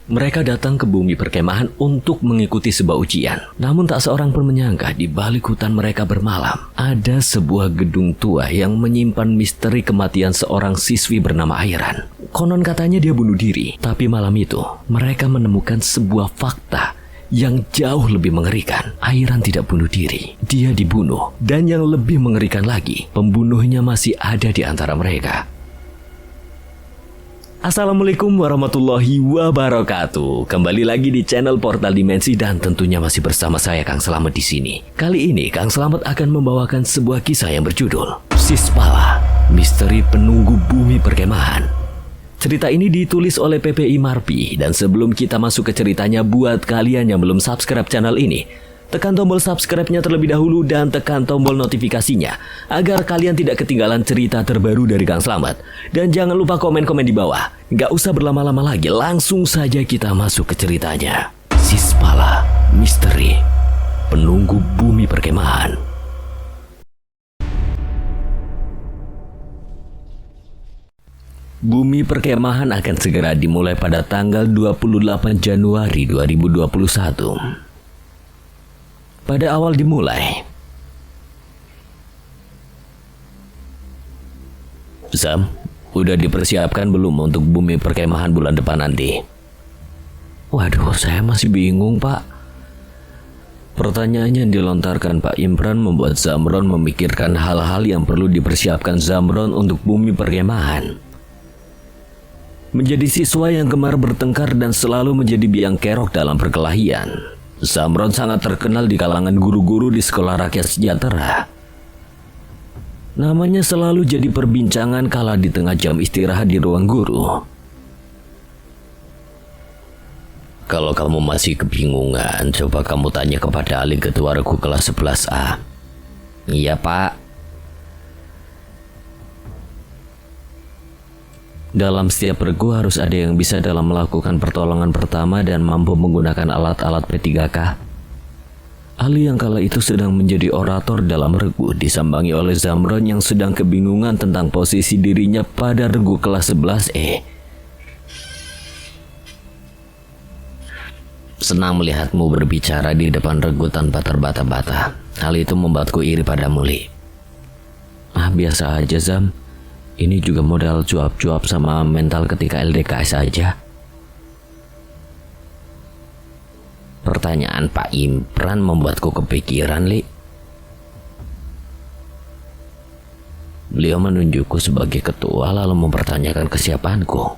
Mereka datang ke bumi perkemahan untuk mengikuti sebuah ujian. Namun tak seorang pun menyangka di balik hutan mereka bermalam, ada sebuah gedung tua yang menyimpan misteri kematian seorang siswi bernama Airan. Konon katanya dia bunuh diri, tapi malam itu mereka menemukan sebuah fakta yang jauh lebih mengerikan. Airan tidak bunuh diri, dia dibunuh. Dan yang lebih mengerikan lagi, pembunuhnya masih ada di antara mereka. Assalamualaikum warahmatullahi wabarakatuh. Kembali lagi di channel Portal Dimensi dan tentunya masih bersama saya Kang Slamet di sini. Kali ini Kang Slamet akan membawakan sebuah kisah yang berjudul Sispala, Misteri Penunggu Bumi Perkemahan. Cerita ini ditulis oleh PPI Marpi, dan sebelum kita masuk ke ceritanya, buat kalian yang belum subscribe channel ini, tekan tombol subscribe-nya terlebih dahulu dan tekan tombol notifikasinya agar kalian tidak ketinggalan cerita terbaru dari Kang Slamet. Dan jangan lupa komen-komen di bawah. Nggak usah berlama-lama lagi, langsung saja kita masuk ke ceritanya. Sispala, Misteri Penunggu Bumi Perkemahan. Bumi Perkemahan akan segera dimulai pada tanggal 28 Januari 2021. Pada awal dimulai, Sam, udah dipersiapkan belum untuk bumi perkemahan bulan depan nanti? Waduh, saya masih bingung, Pak. Pertanyaannya yang dilontarkan Pak Imran membuat Zamron memikirkan hal-hal yang perlu dipersiapkan Zamron untuk bumi perkemahan. Menjadi siswa yang gemar bertengkar dan selalu menjadi biang kerok dalam perkelahian, Zamron sangat terkenal di kalangan guru-guru di sekolah rakyat sejahtera. Namanya selalu jadi perbincangan kala di tengah jam istirahat di ruang guru. Kalau kamu masih kebingungan, coba kamu tanya kepada Ali ketua regu kelas 11A. Iya, Pak. Dalam setiap regu harus ada yang bisa dalam melakukan pertolongan pertama dan mampu menggunakan alat-alat P3K. Ali yang kala itu sedang menjadi orator dalam regu disambangi oleh Zamron yang sedang kebingungan tentang posisi dirinya pada regu kelas 11E. Senang melihatmu berbicara di depan regu tanpa terbata-bata. Hal itu membuatku iri padamu, Li. Biasa aja, Zam. Ini juga modal cuap-cuap sama mental ketika LDKS saja. Pertanyaan Pak Imran membuatku kepikiran, Li. Beliau menunjukku sebagai ketua lalu mempertanyakan kesiapanku.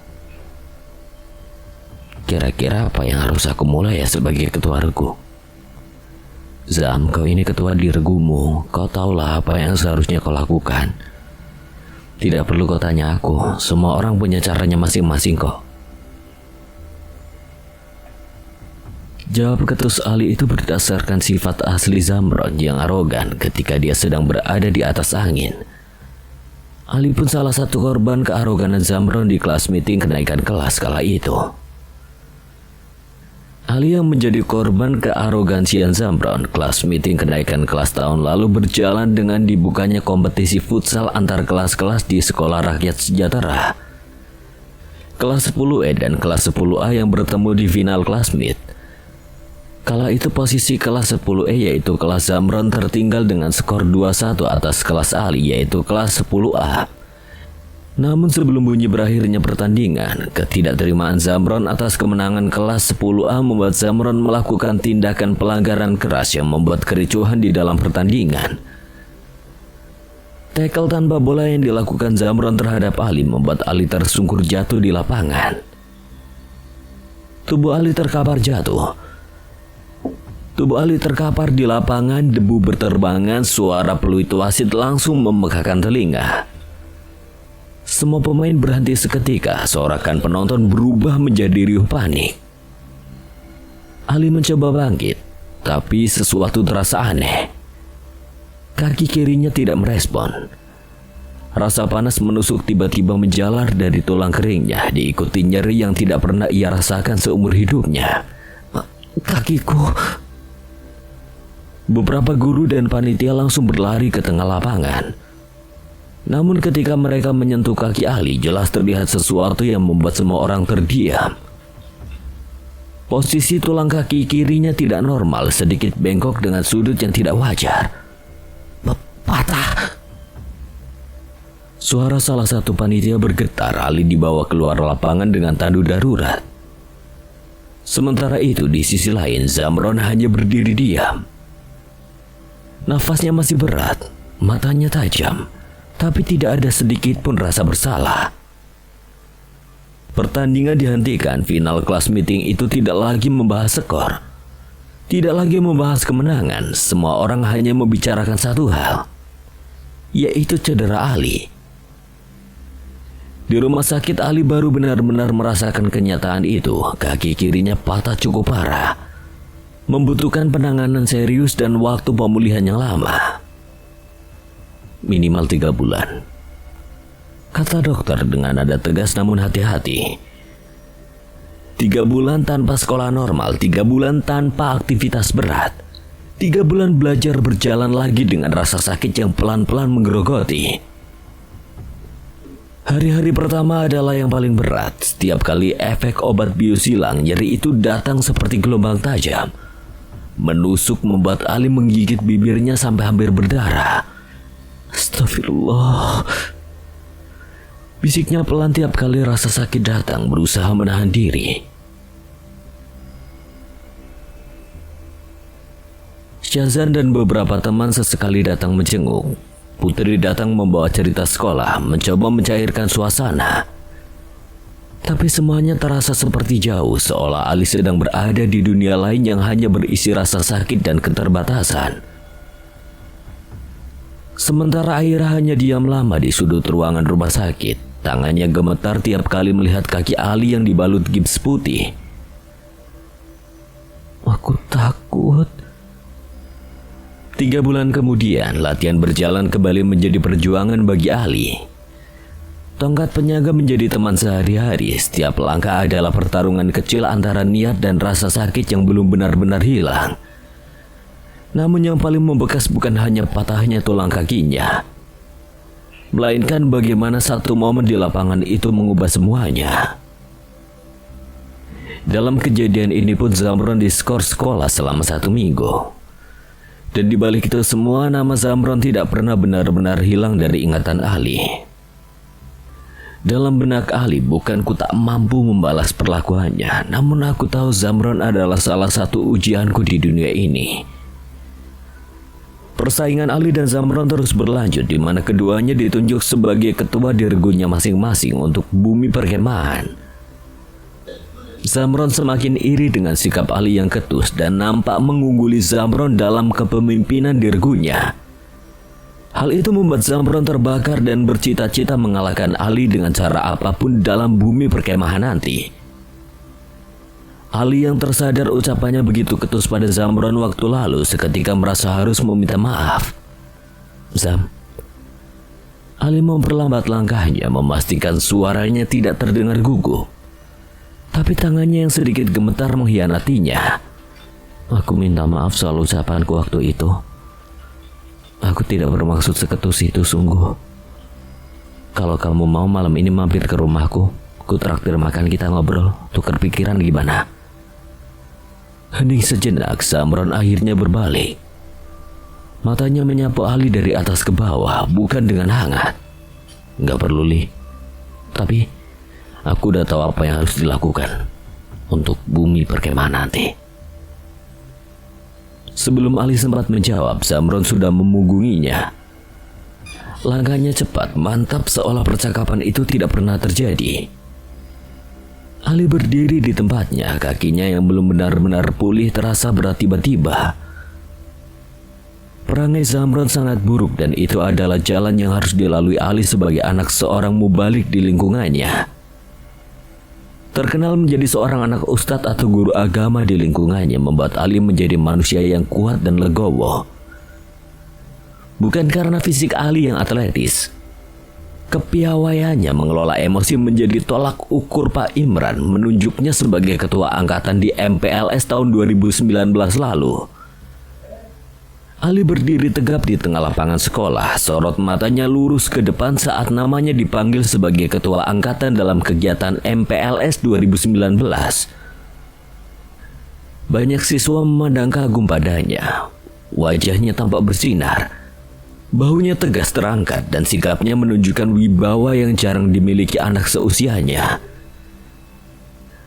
Kira-kira apa yang harus aku mulai ya sebagai ketua regu? Zam, kau ini ketua di regumu. Kau tahulah apa yang seharusnya kau lakukan. Tidak perlu kau tanya aku, semua orang punya caranya masing-masing kok. Jawab ketus Ali itu berdasarkan sifat asli Zamron yang arogan ketika dia sedang berada di atas angin. Ali pun salah satu korban kearoganan Zamron di kelas meeting kenaikan kelas kala itu. Ali yang menjadi korban kearogansian Zamron kelas meeting kenaikan kelas tahun lalu berjalan dengan dibukanya kompetisi futsal antar kelas-kelas di sekolah rakyat sejahtera. Kelas 10E dan kelas 10A yang bertemu di final kelas meet. Kala itu posisi kelas 10E yaitu kelas Zamron tertinggal dengan skor 2-1 atas kelas Ali yaitu kelas 10A. Namun sebelum bunyi berakhirnya pertandingan, ketidakterimaan Zamron atas kemenangan kelas 10A membuat Zamron melakukan tindakan pelanggaran keras yang membuat kericuhan di dalam pertandingan. Tackle tanpa bola yang dilakukan Zamron terhadap Ali membuat Ali tersungkur jatuh di lapangan. Tubuh Ali terkapar jatuh. Tubuh Ali terkapar di lapangan, debu berterbangan, suara peluit wasit langsung memekakan telinga. Semua pemain berhenti seketika, sorakan penonton berubah menjadi riuh panik. Ali mencoba bangkit, tapi sesuatu terasa aneh. Kaki kirinya tidak merespon. Rasa panas menusuk tiba-tiba menjalar dari tulang keringnya, diikuti nyeri yang tidak pernah ia rasakan seumur hidupnya. Kakiku. Beberapa guru dan panitia langsung berlari ke tengah lapangan. Namun ketika mereka menyentuh kaki Ali, jelas terlihat sesuatu yang membuat semua orang terdiam. Posisi tulang kaki kirinya tidak normal, sedikit bengkok dengan sudut yang tidak wajar. Patah. Suara salah satu panitia bergetar. Ali dibawa keluar lapangan dengan tandu darurat. Sementara itu di sisi lain Zamron hanya berdiri diam. Nafasnya masih berat, matanya tajam, tapi tidak ada sedikit pun rasa bersalah. Pertandingan dihentikan. Final kelas meeting itu tidak lagi membahas skor, tidak lagi membahas kemenangan. Semua orang hanya membicarakan satu hal, yaitu cedera Ali. Di rumah sakit Ali baru benar-benar merasakan kenyataan itu. Kaki kirinya patah cukup parah, membutuhkan penanganan serius dan waktu pemulihan yang lama. Minimal 3 bulan, kata dokter dengan nada tegas namun hati-hati. 3 bulan tanpa sekolah normal, 3 bulan tanpa aktivitas berat, 3 bulan belajar berjalan lagi dengan rasa sakit yang pelan-pelan menggerogoti. Hari-hari pertama adalah yang paling berat. Setiap kali efek obat bius hilang, nyeri itu datang seperti gelombang tajam, menusuk membuat Ali menggigit bibirnya sampai hampir berdarah. Astagfirullah, bisiknya pelan tiap kali rasa sakit datang, berusaha menahan diri. Syazan dan beberapa teman sesekali datang menjenguk. Putri datang membawa cerita sekolah, mencoba mencairkan suasana. Tapi semuanya terasa seperti jauh, seolah Ali sedang berada di dunia lain yang hanya berisi rasa sakit dan keterbatasan. Sementara Aira hanya diam lama di sudut ruangan rumah sakit. Tangannya gemetar tiap kali melihat kaki Ali yang dibalut gips putih. Aku takut. 3 bulan kemudian, latihan berjalan kembali menjadi perjuangan bagi Ali. Tongkat penyaga menjadi teman sehari-hari. Setiap langkah adalah pertarungan kecil antara niat dan rasa sakit yang belum benar-benar hilang. Namun yang paling membekas bukan hanya patahnya tulang kakinya, melainkan bagaimana satu momen di lapangan itu mengubah semuanya. Dalam kejadian ini pun Zamron diskor sekolah selama 1 minggu. Dan di balik itu semua, nama Zamron tidak pernah benar-benar hilang dari ingatan Ali. Dalam benak Ali, bukan ku tak mampu membalas perlakuannya, namun aku tahu Zamron adalah salah satu ujianku di dunia ini. Persaingan Ali dan Zamron terus berlanjut, di mana keduanya ditunjuk sebagai ketua dirgunya masing-masing untuk bumi perkemahan. Zamron semakin iri dengan sikap Ali yang ketus dan nampak mengungguli Zamron dalam kepemimpinan dirgunya. Hal itu membuat Zamron terbakar dan bercita-cita mengalahkan Ali dengan cara apapun dalam bumi perkemahan nanti. Ali yang tersadar ucapannya begitu ketus pada Zamron waktu lalu seketika merasa harus meminta maaf. Zam, Ali memperlambat langkahnya, memastikan suaranya tidak terdengar gugup. Tapi tangannya yang sedikit gemetar mengkhianatinya. Aku minta maaf soal ucapanku waktu itu. Aku tidak bermaksud seketus itu sungguh. Kalau kamu mau malam ini mampir ke rumahku, ku traktir makan, kita ngobrol, tukar pikiran gimana? Hening sejenak, Zamron akhirnya berbalik. Matanya menyapu Ali dari atas ke bawah, bukan dengan hangat. Gak perlu, Li. Tapi aku udah tahu apa yang harus dilakukan untuk bumi perkemahan nanti. Sebelum Ali sempat menjawab, Zamron sudah memunggunginya. Langkahnya cepat, mantap, seolah percakapan itu tidak pernah terjadi. Ali berdiri di tempatnya, kakinya yang belum benar-benar pulih terasa berat tiba-tiba. Perangai Zamron sangat buruk dan itu adalah jalan yang harus dilalui Ali sebagai anak seorang mubalik di lingkungannya. Terkenal menjadi seorang anak ustadz atau guru agama di lingkungannya membuat Ali menjadi manusia yang kuat dan legowo. Bukan karena fisik Ali yang atletis. Kepiawaiannya mengelola emosi menjadi tolak ukur Pak Imran menunjuknya sebagai ketua angkatan di MPLS tahun 2019 lalu. Ali berdiri tegap di tengah lapangan sekolah, sorot matanya lurus ke depan saat namanya dipanggil sebagai ketua angkatan dalam kegiatan MPLS 2019. Banyak siswa memandang kagum padanya. Wajahnya tampak bersinar. Bahunya tegas terangkat dan sikapnya menunjukkan wibawa yang jarang dimiliki anak seusianya.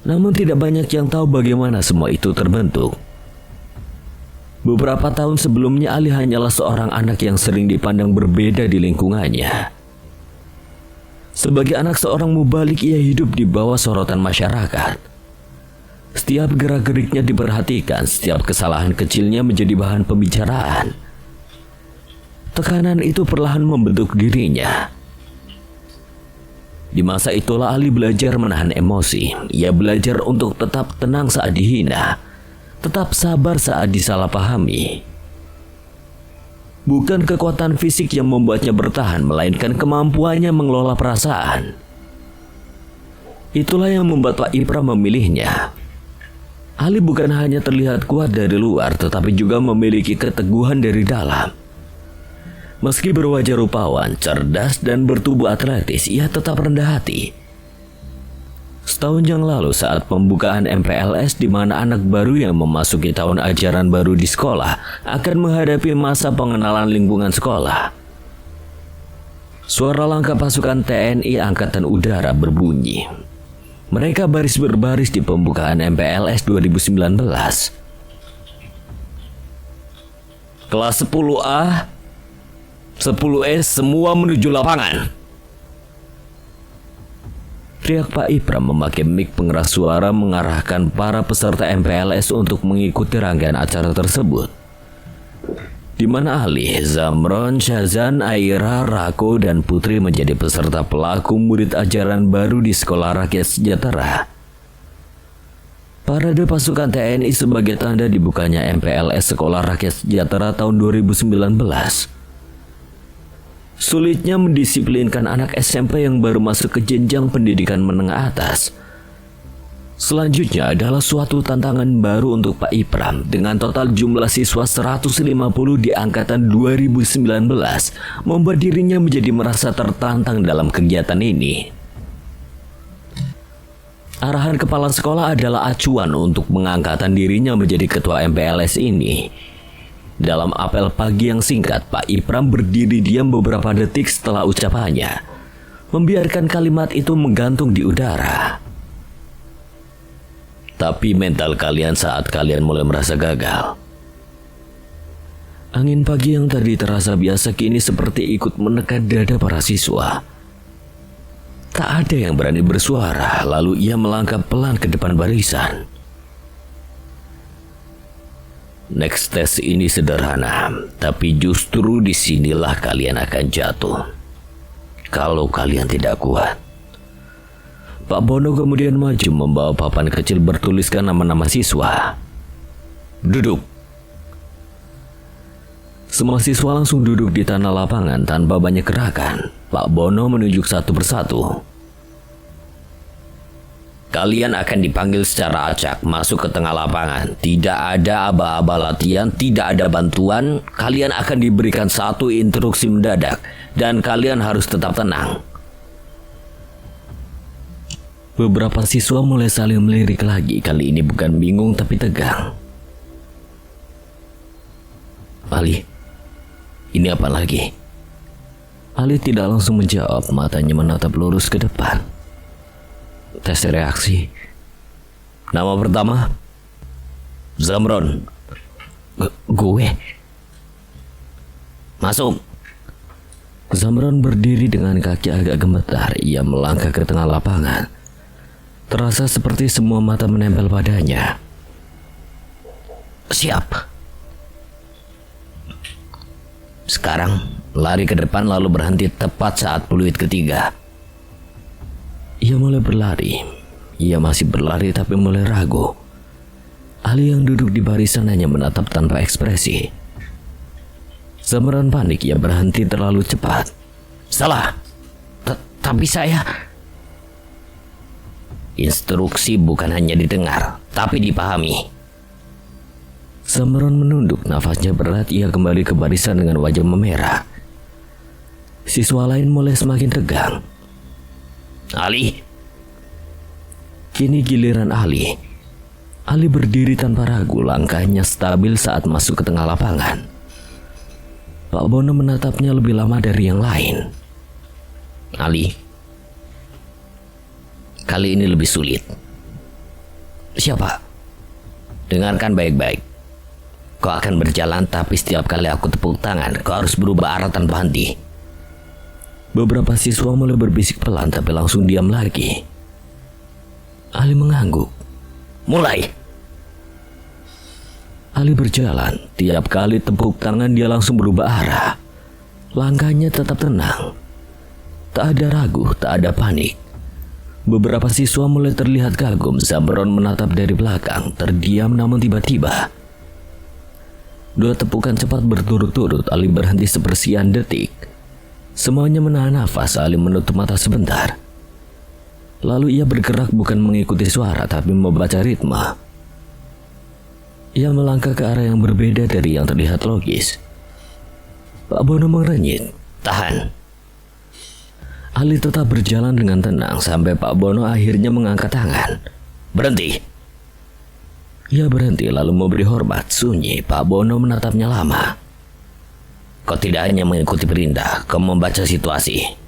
Namun tidak banyak yang tahu bagaimana semua itu terbentuk. Beberapa tahun sebelumnya Ali hanyalah seorang anak yang sering dipandang berbeda di lingkungannya. Sebagai anak seorang mubalik, ia hidup di bawah sorotan masyarakat. Setiap gerak-geriknya diperhatikan, setiap kesalahan kecilnya menjadi bahan pembicaraan. Tekanan itu perlahan membentuk dirinya. Di masa itulah Ali belajar menahan emosi. Ia belajar untuk tetap tenang saat dihina, tetap sabar saat disalahpahami. Bukan kekuatan fisik yang membuatnya bertahan, melainkan kemampuannya mengelola perasaan. Itulah yang membuat Pak Ipra memilihnya. Ali bukan hanya terlihat kuat dari luar, tetapi juga memiliki keteguhan dari dalam. Meski berwajah rupawan, cerdas, dan bertubuh atletis, ia tetap rendah hati. Setahun yang lalu saat pembukaan MPLS, di mana anak baru yang memasuki tahun ajaran baru di sekolah akan menghadapi masa pengenalan lingkungan sekolah, suara langkah pasukan TNI Angkatan Udara berbunyi. Mereka baris berbaris di pembukaan MPLS 2019. Kelas 10A, 10S semua menuju lapangan. Teriak Pak Ipra memakai mic pengeras suara mengarahkan para peserta MPLS untuk mengikuti rangkaian acara tersebut. Di mana Ali, Zamron, Syazan, Aira, Rako, dan Putri menjadi peserta pelaku murid ajaran baru di Sekolah Rakyat Sejahtera. Parade pasukan TNI sebagai tanda dibukanya MPLS Sekolah Rakyat Sejahtera tahun 2019. Sulitnya mendisiplinkan anak SMP yang baru masuk ke jenjang pendidikan menengah atas. Selanjutnya adalah suatu tantangan baru untuk Pak Ipram. Dengan total jumlah siswa 150 di angkatan 2019, membuat dirinya menjadi merasa tertantang dalam kegiatan ini. Arahan kepala sekolah adalah acuan untuk pengangkatan dirinya menjadi ketua MPLS ini. Dalam apel pagi yang singkat, Pak Ipram berdiri diam beberapa detik setelah ucapannya, membiarkan kalimat itu menggantung di udara. Tapi mental kalian saat kalian mulai merasa gagal. Angin pagi yang tadi terasa biasa kini seperti ikut menekan dada para siswa. Tak ada yang berani bersuara, lalu ia melangkah pelan ke depan barisan. Next test ini sederhana, tapi justru disinilah kalian akan jatuh. Kalau kalian tidak kuat. Pak Bono kemudian maju membawa papan kecil bertuliskan nama-nama siswa. Duduk. Semua siswa langsung duduk di tanah lapangan tanpa banyak gerakan. Pak Bono menunjuk satu persatu. Kalian akan dipanggil secara acak masuk ke tengah lapangan. Tidak ada aba-aba latihan, tidak ada bantuan. Kalian akan diberikan satu instruksi mendadak dan kalian harus tetap tenang. Beberapa siswa mulai saling melirik lagi. Kali ini bukan bingung tapi tegang. Ali, ini apa lagi? Ali tidak langsung menjawab, matanya menatap lurus ke depan. Tes reaksi. Nama pertama Zamron. Gue. Masuk. Zamron berdiri dengan kaki agak gemetar. Ia melangkah ke tengah lapangan. Terasa seperti semua mata menempel padanya. Siap. Sekarang lari ke depan lalu berhenti tepat saat peluit ketiga. Ia mulai berlari. Ia masih berlari tapi mulai ragu. Ali yang duduk di barisan hanya menatap tanpa ekspresi. Zamron panik, ia berhenti terlalu cepat. Salah. Tapi saya... Instruksi bukan hanya didengar, tapi dipahami. Zamron menunduk, nafasnya berat, ia kembali ke barisan dengan wajah memerah. Siswa lain mulai semakin tegang. Ali. Kini giliran Ali. Ali berdiri tanpa ragu, langkahnya stabil saat masuk ke tengah lapangan. Pak Bono menatapnya lebih lama dari yang lain. Ali, kali ini lebih sulit. Siapa? Dengarkan baik-baik. Kau akan berjalan, tapi setiap kali aku tepuk tangan, kau harus berubah arah tanpa henti. Beberapa siswa mulai berbisik pelan, tapi langsung diam lagi. Ali mengangguk. Mulai. Ali berjalan. Tiap kali tepuk tangan dia langsung berubah arah. Langkahnya tetap tenang. Tak ada ragu, tak ada panik. Beberapa siswa mulai terlihat kagum. Zamron menatap dari belakang, terdiam namun tiba-tiba 2 tepukan cepat berturut-turut. Ali berhenti sepersekian detik. Semuanya menahan nafas. Ali menutup mata sebentar. Lalu ia bergerak bukan mengikuti suara tapi membaca ritme. Ia melangkah ke arah yang berbeda dari yang terlihat logis. Pak Bono mengerenyit. Tahan. Ali tetap berjalan dengan tenang sampai Pak Bono akhirnya mengangkat tangan. Berhenti. Ia berhenti lalu memberi hormat. Sunyi. Pak Bono menatapnya lama. Kau tidak hanya mengikuti perintah, kau membaca situasi.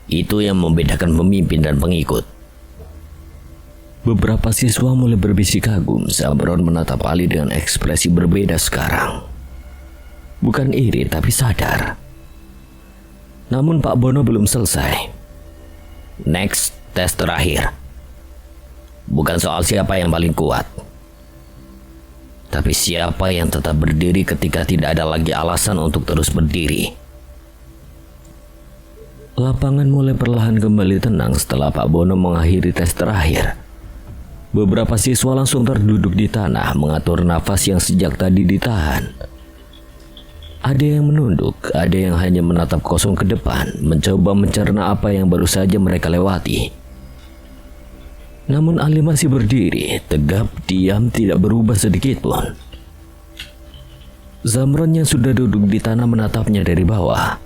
Itu yang membedakan pemimpin dan pengikut. Beberapa siswa mulai berbisik kagum. Zamron menatap Ali dengan ekspresi berbeda sekarang. Bukan iri tapi sadar. Namun Pak Bono belum selesai. Next, tes terakhir. Bukan soal siapa yang paling kuat, tapi siapa yang tetap berdiri ketika tidak ada lagi alasan untuk terus berdiri. Lapangan mulai perlahan kembali tenang setelah Pak Bono mengakhiri tes terakhir. Beberapa siswa langsung terduduk di tanah mengatur nafas yang sejak tadi ditahan. Ada yang menunduk, ada yang hanya menatap kosong ke depan, mencoba mencerna apa yang baru saja mereka lewati. Namun Ali masih berdiri, tegap, diam, tidak berubah sedikit pun. Zamron yang sudah duduk di tanah menatapnya dari bawah.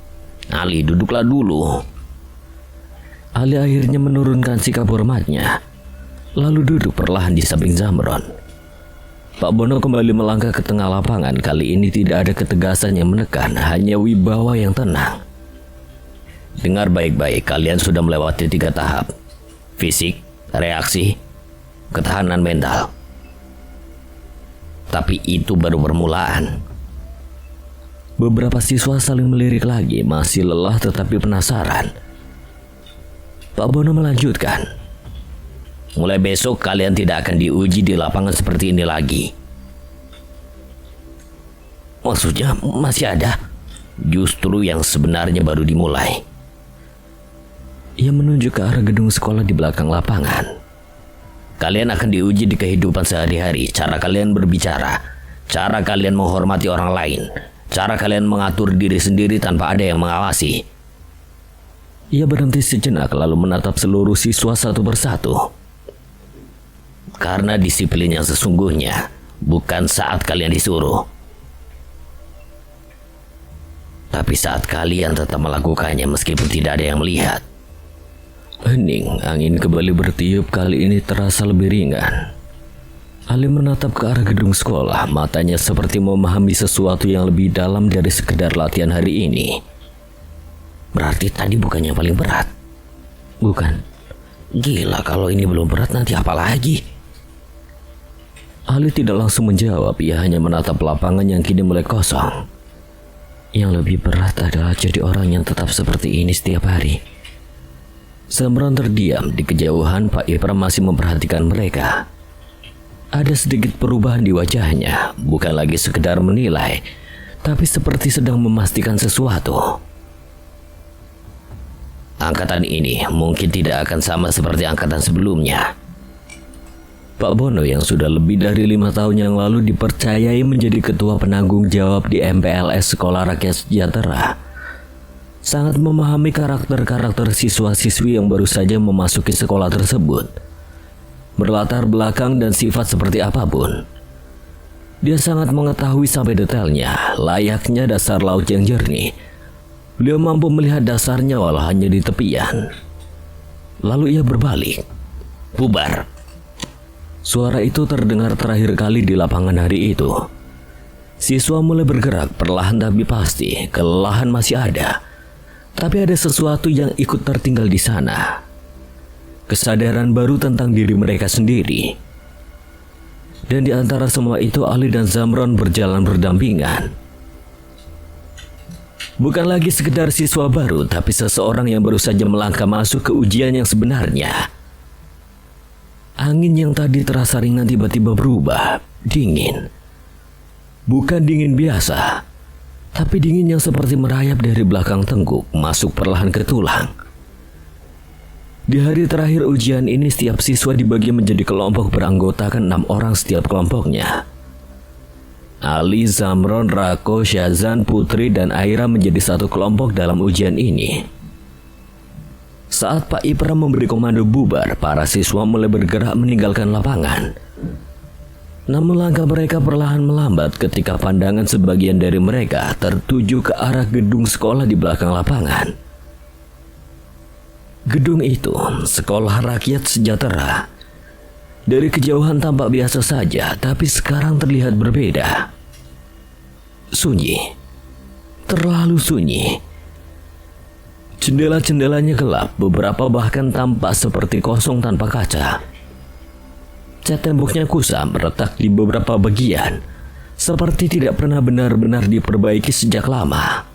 Ali, duduklah dulu. Ali akhirnya menurunkan sikap hormatnya, lalu duduk perlahan di samping Zamron. Pak Bono kembali melangkah ke tengah lapangan. Kali ini tidak ada ketegasan yang menekan, hanya wibawa yang tenang. Dengar baik-baik, kalian sudah melewati 3 tahap. Fisik, reaksi, ketahanan mental. Tapi itu baru permulaan. Beberapa siswa saling melirik lagi, masih lelah tetapi penasaran. Pak Bono melanjutkan. Mulai besok kalian tidak akan diuji di lapangan seperti ini lagi. Maksudnya masih ada? Justru yang sebenarnya baru dimulai. Ia menunjuk ke arah gedung sekolah di belakang lapangan. Kalian akan diuji di kehidupan sehari-hari, cara kalian berbicara, cara kalian menghormati orang lain, cara kalian mengatur diri sendiri tanpa ada yang mengawasi. Ia berhenti sejenak lalu menatap seluruh siswa satu persatu. Karena disiplin yang sesungguhnya bukan saat kalian disuruh, tapi saat kalian tetap melakukannya meskipun tidak ada yang melihat. Hening, angin kembali bertiup, kali ini terasa lebih ringan. Ali menatap ke arah gedung sekolah, matanya seperti memahami sesuatu yang lebih dalam dari sekedar latihan hari ini. Berarti tadi bukan yang paling berat. Bukan. Gila, kalau ini belum berat nanti apa lagi? Ali tidak langsung menjawab, ia hanya menatap lapangan yang kini mulai kosong. Yang lebih berat adalah jadi orang yang tetap seperti ini setiap hari. Zamron terdiam. Di kejauhan Pak Ipram masih memperhatikan mereka. Ada sedikit perubahan di wajahnya, bukan lagi sekedar menilai, tapi seperti sedang memastikan sesuatu. Angkatan ini mungkin tidak akan sama seperti angkatan sebelumnya. Pak Bono yang sudah lebih dari 5 tahun yang lalu dipercayai menjadi ketua penanggung jawab di MPLS Sekolah Rakyat Sejahtera, sangat memahami karakter-karakter siswa-siswi yang baru saja memasuki sekolah tersebut. Berlatar belakang dan sifat seperti apapun, dia sangat mengetahui sampai detailnya. Layaknya dasar laut yang jernih, beliau mampu melihat dasarnya walau hanya di tepian. Lalu ia berbalik. Bubar. Suara itu terdengar terakhir kali di lapangan hari itu. Siswa mulai bergerak perlahan tapi pasti, kelelahan masih ada. Tapi ada sesuatu yang ikut tertinggal di sana. Kesadaran baru tentang diri mereka sendiri. Dan di antara semua itu Ali dan Zamron berjalan berdampingan. Bukan lagi sekedar siswa baru, tapi seseorang yang baru saja melangkah masuk ke ujian yang sebenarnya. Angin yang tadi terasa ringan tiba-tiba berubah, dingin. Bukan dingin biasa, tapi dingin yang seperti merayap dari belakang tengkuk, masuk perlahan ke tulang. Di hari terakhir ujian ini, setiap siswa dibagi menjadi kelompok beranggotakan 6 orang setiap kelompoknya. Ali, Zamron, Rako, Syazan, Putri, dan Aira menjadi satu kelompok dalam ujian ini. Saat Pak Ipram memberi komando bubar, para siswa mulai bergerak meninggalkan lapangan. Namun langkah mereka perlahan melambat ketika pandangan sebagian dari mereka tertuju ke arah gedung sekolah di belakang lapangan. Gedung itu, Sekolah Rakyat Sejahtera. Dari kejauhan tampak biasa saja, tapi sekarang terlihat berbeda. Sunyi. Terlalu sunyi. Jendela-jendelanya gelap, beberapa bahkan tampak seperti kosong tanpa kaca. Cat temboknya kusam, retak di beberapa bagian, seperti tidak pernah benar-benar diperbaiki sejak lama.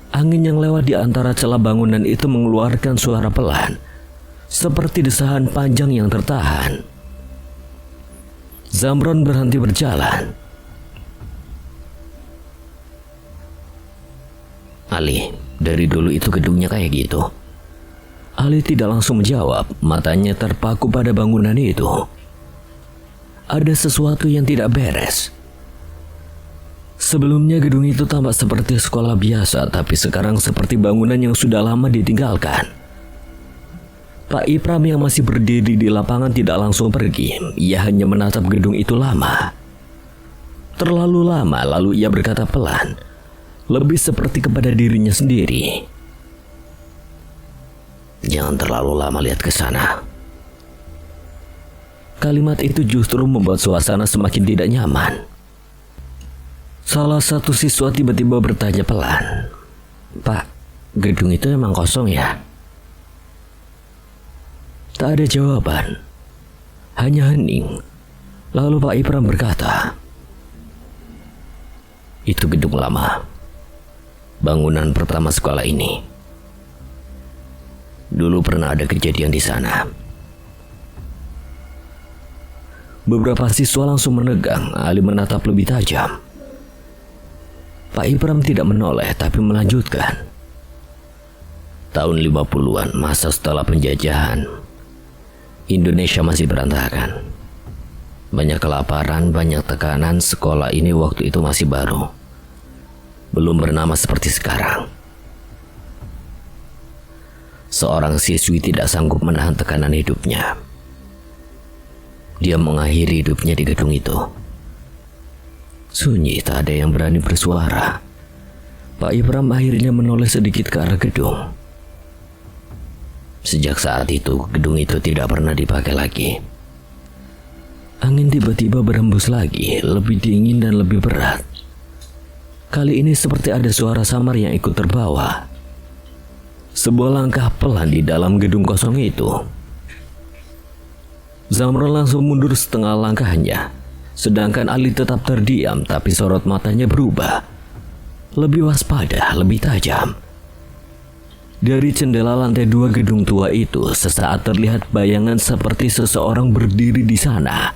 Angin yang lewat di antara celah bangunan itu mengeluarkan suara pelan, seperti desahan panjang yang tertahan. Zamron berhenti berjalan. Ali, dari dulu itu gedungnya kayak gitu. Ali tidak langsung menjawab, matanya terpaku pada bangunan itu. Ada sesuatu yang tidak beres. Sebelumnya gedung itu tampak seperti sekolah biasa, tapi sekarang seperti bangunan yang sudah lama ditinggalkan. Pak Ipram yang masih berdiri di lapangan tidak langsung pergi. Ia hanya menatap gedung itu lama. Terlalu lama, lalu ia berkata pelan, lebih seperti kepada dirinya sendiri. Jangan terlalu lama lihat ke sana. Kalimat itu justru membuat suasana semakin tidak nyaman. Salah satu siswa tiba-tiba bertanya pelan, "Pak, gedung itu emang kosong ya?" Tak ada jawaban, hanya hening. Lalu Pak Ipram berkata, "Itu gedung lama, bangunan pertama sekolah ini. Dulu pernah ada kejadian di sana." Beberapa siswa langsung menegang. Ali menatap lebih tajam. Pak Ipram tidak menoleh tapi melanjutkan. Tahun 50-an, masa setelah penjajahan, Indonesia masih berantakan. Banyak kelaparan, banyak tekanan. Sekolah ini waktu itu masih baru, belum bernama seperti sekarang. Seorang siswi tidak sanggup menahan tekanan hidupnya. Dia mengakhiri hidupnya di gedung itu. Sunyi, tak ada yang berani bersuara. Pak Ipram akhirnya menoleh sedikit ke arah gedung. Sejak saat itu, gedung itu tidak pernah dipakai lagi. Angin tiba-tiba berhembus lagi, lebih dingin dan lebih berat. Kali ini seperti ada suara samar yang ikut terbawa. Sebuah langkah pelan di dalam gedung kosong itu. Zamron langsung mundur setengah langkahnya, sedangkan Ali tetap terdiam, tapi sorot matanya berubah. Lebih waspada, lebih tajam. Dari jendela lantai 2 gedung tua itu, sesaat terlihat bayangan seperti seseorang berdiri di sana.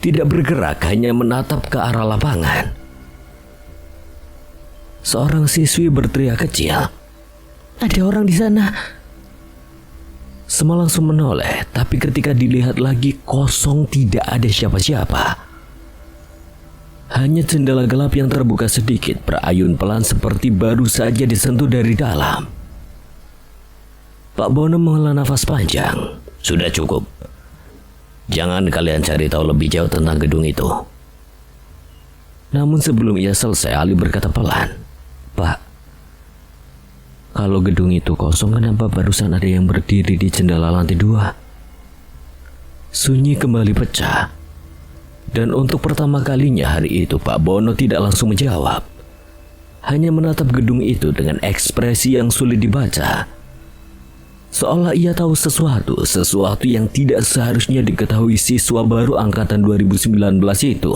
Tidak bergerak, hanya menatap ke arah lapangan. Seorang siswi berteriak kecil, "Ada orang di sana." Semua langsung menoleh, tapi ketika dilihat lagi kosong, tidak ada siapa-siapa. Hanya jendela gelap yang terbuka sedikit, berayun pelan seperti baru saja disentuh dari dalam. Pak Bono menghela nafas panjang. "Sudah cukup. Jangan kalian cari tahu lebih jauh tentang gedung itu." Namun sebelum ia selesai, Ali berkata pelan, "Pak, kalau gedung itu kosong, kenapa barusan ada yang berdiri di jendela lantai 2? Sunyi kembali pecah. Dan untuk pertama kalinya hari itu Pak Bono tidak langsung menjawab. Hanya menatap gedung itu dengan ekspresi yang sulit dibaca. Seolah ia tahu sesuatu yang tidak seharusnya diketahui siswa baru angkatan 2019 itu.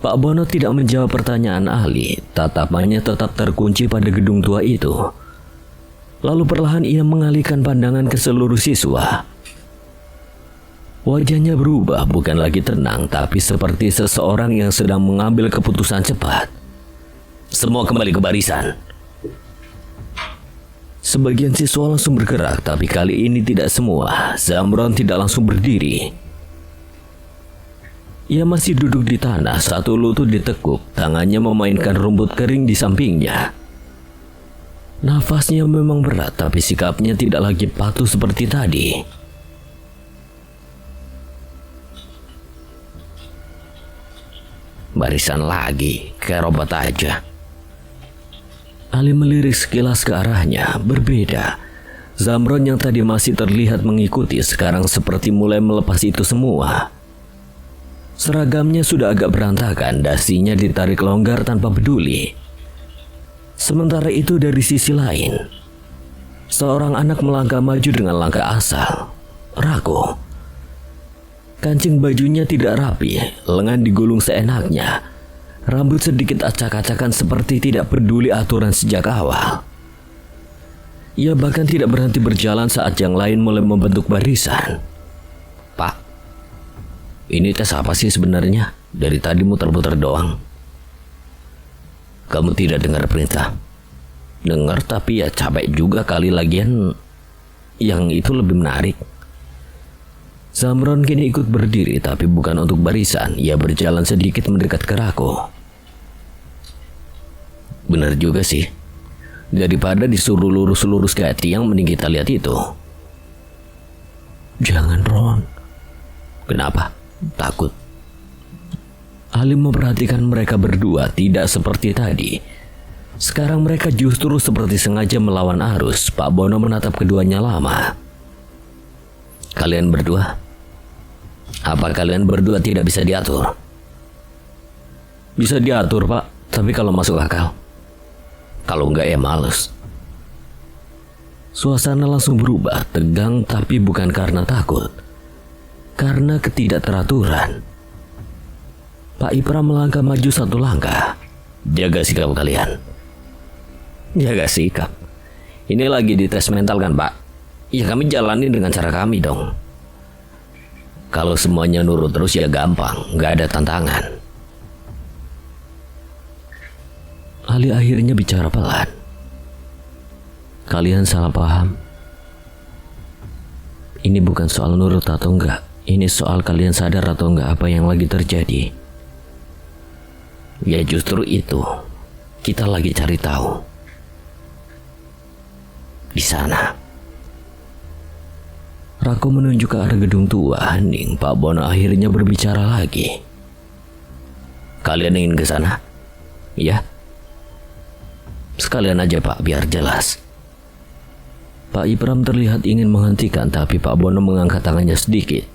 Pak Bono tidak menjawab pertanyaan Ali, tatapannya tetap terkunci pada gedung tua itu. Lalu perlahan ia mengalihkan pandangan ke seluruh siswa. Wajahnya berubah, bukan lagi tenang, tapi seperti seseorang yang sedang mengambil keputusan cepat. Semua kembali ke barisan. Sebagian siswa langsung bergerak, tapi kali ini tidak semua. Zamron tidak langsung berdiri. Ia masih duduk di tanah, satu lutut ditekuk, tangannya memainkan rumput kering di sampingnya. Nafasnya memang berat, tapi sikapnya tidak lagi patuh seperti tadi. Barisan lagi, kayak robot aja. Ali melirik sekilas ke arahnya, berbeda. Zamron yang tadi masih terlihat mengikuti sekarang seperti mulai melepas itu semua. Seragamnya sudah agak berantakan, dasinya ditarik longgar tanpa peduli. Sementara itu dari sisi lain, seorang anak melangkah maju dengan langkah asal, ragu. Kancing bajunya tidak rapi, lengan digulung seenaknya. Rambut sedikit acak-acakan seperti tidak peduli aturan sejak awal. Ia bahkan tidak berhenti berjalan saat yang lain mulai membentuk barisan. Pak, ini tes apa sih sebenarnya? Dari tadi muter-muter doang. Kamu tidak dengar perintah? Dengar, tapi ya capek juga kali, lagian yang itu lebih menarik. Zamron kini ikut berdiri, tapi bukan untuk barisan. Ia berjalan sedikit mendekat ke Rako. Benar juga sih. Daripada disuruh lurus-lurus kayak tiang, mending kita lihat itu. Jangan, Ron. Kenapa? Takut. Ali memperhatikan mereka berdua, tidak seperti tadi. Sekarang mereka justru seperti sengaja melawan arus. Pak Bono menatap keduanya lama. Kalian berdua, apa kalian berdua tidak bisa diatur? Bisa diatur, Pak, tapi kalau masuk akal. Kalau enggak ya males. Suasana langsung berubah, tegang, tapi bukan karena takut, karena ketidakteraturan. Pak Ipra melangkah maju satu langkah. Jaga sikap kalian. Jaga sikap? Ini lagi dites mental kan, Pak? Ya kami jalani dengan cara kami dong. Kalau semuanya nurut terus ya gampang, nggak ada tantangan. Ali akhirnya bicara pelan. Kalian salah paham. Ini bukan soal nurut atau enggak. Ini soal kalian sadar atau enggak apa yang lagi terjadi. Ya justru itu. Kita lagi cari tahu. Di sana. Rako menunjuk ke arah gedung tua, hening. Pak Bono akhirnya berbicara lagi. Kalian ingin ke sana? Ya. Sekalian aja, Pak, biar jelas. Pak Ipram terlihat ingin menghentikan, tapi Pak Bono mengangkat tangannya sedikit.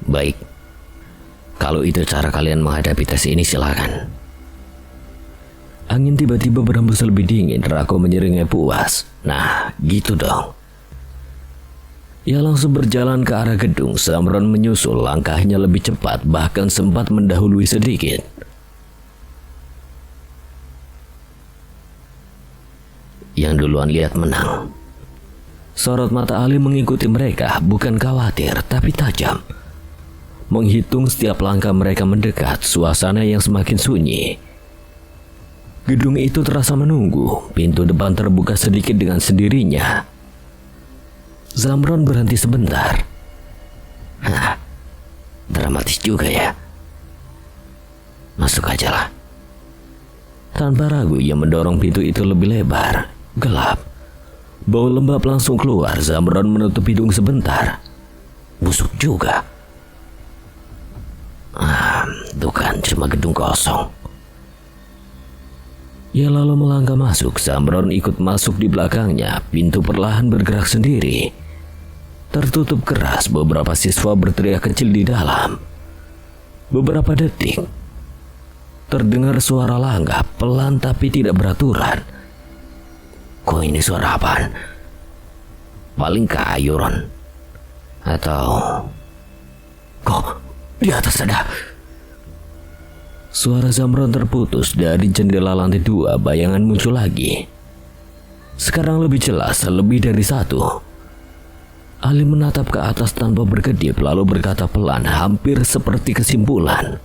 Baik. Kalau itu cara kalian menghadapi tes ini, silakan. Angin tiba-tiba berhembus lebih dingin. Rako menyeringai puas. Nah, gitu dong. Ia langsung berjalan ke arah gedung. Zamron menyusul, langkahnya lebih cepat, bahkan sempat mendahului sedikit. Yang duluan lihat menang. Sorot mata Ali mengikuti mereka, bukan khawatir, tapi tajam. Menghitung setiap langkah mereka mendekat, suasana yang semakin sunyi. Gedung itu terasa menunggu, pintu depan terbuka sedikit dengan sendirinya. Zamron berhenti sebentar. Hah, dramatis juga ya. Masuk aja lah. Tanpa ragu ia mendorong pintu itu lebih lebar. Gelap. Bau lembab langsung keluar. Zamron menutup hidung sebentar. Busuk juga. Itu kan cuma gedung kosong. Ia lalu melangkah masuk. Zamron ikut masuk di belakangnya. Pintu perlahan bergerak sendiri. tertutup keras. Beberapa siswa berteriak kecil di dalam. Beberapa detik, terdengar suara langkah pelan tapi tidak beraturan. Kok ini suara apaan? Paling kayu, Ron. Atau... Kok di atas ada... Suara Zamron terputus. Dari jendela lantai 2 bayangan muncul lagi. Sekarang lebih jelas, lebih dari satu. Ali menatap ke atas tanpa berkedip, lalu berkata pelan, hampir seperti kesimpulan.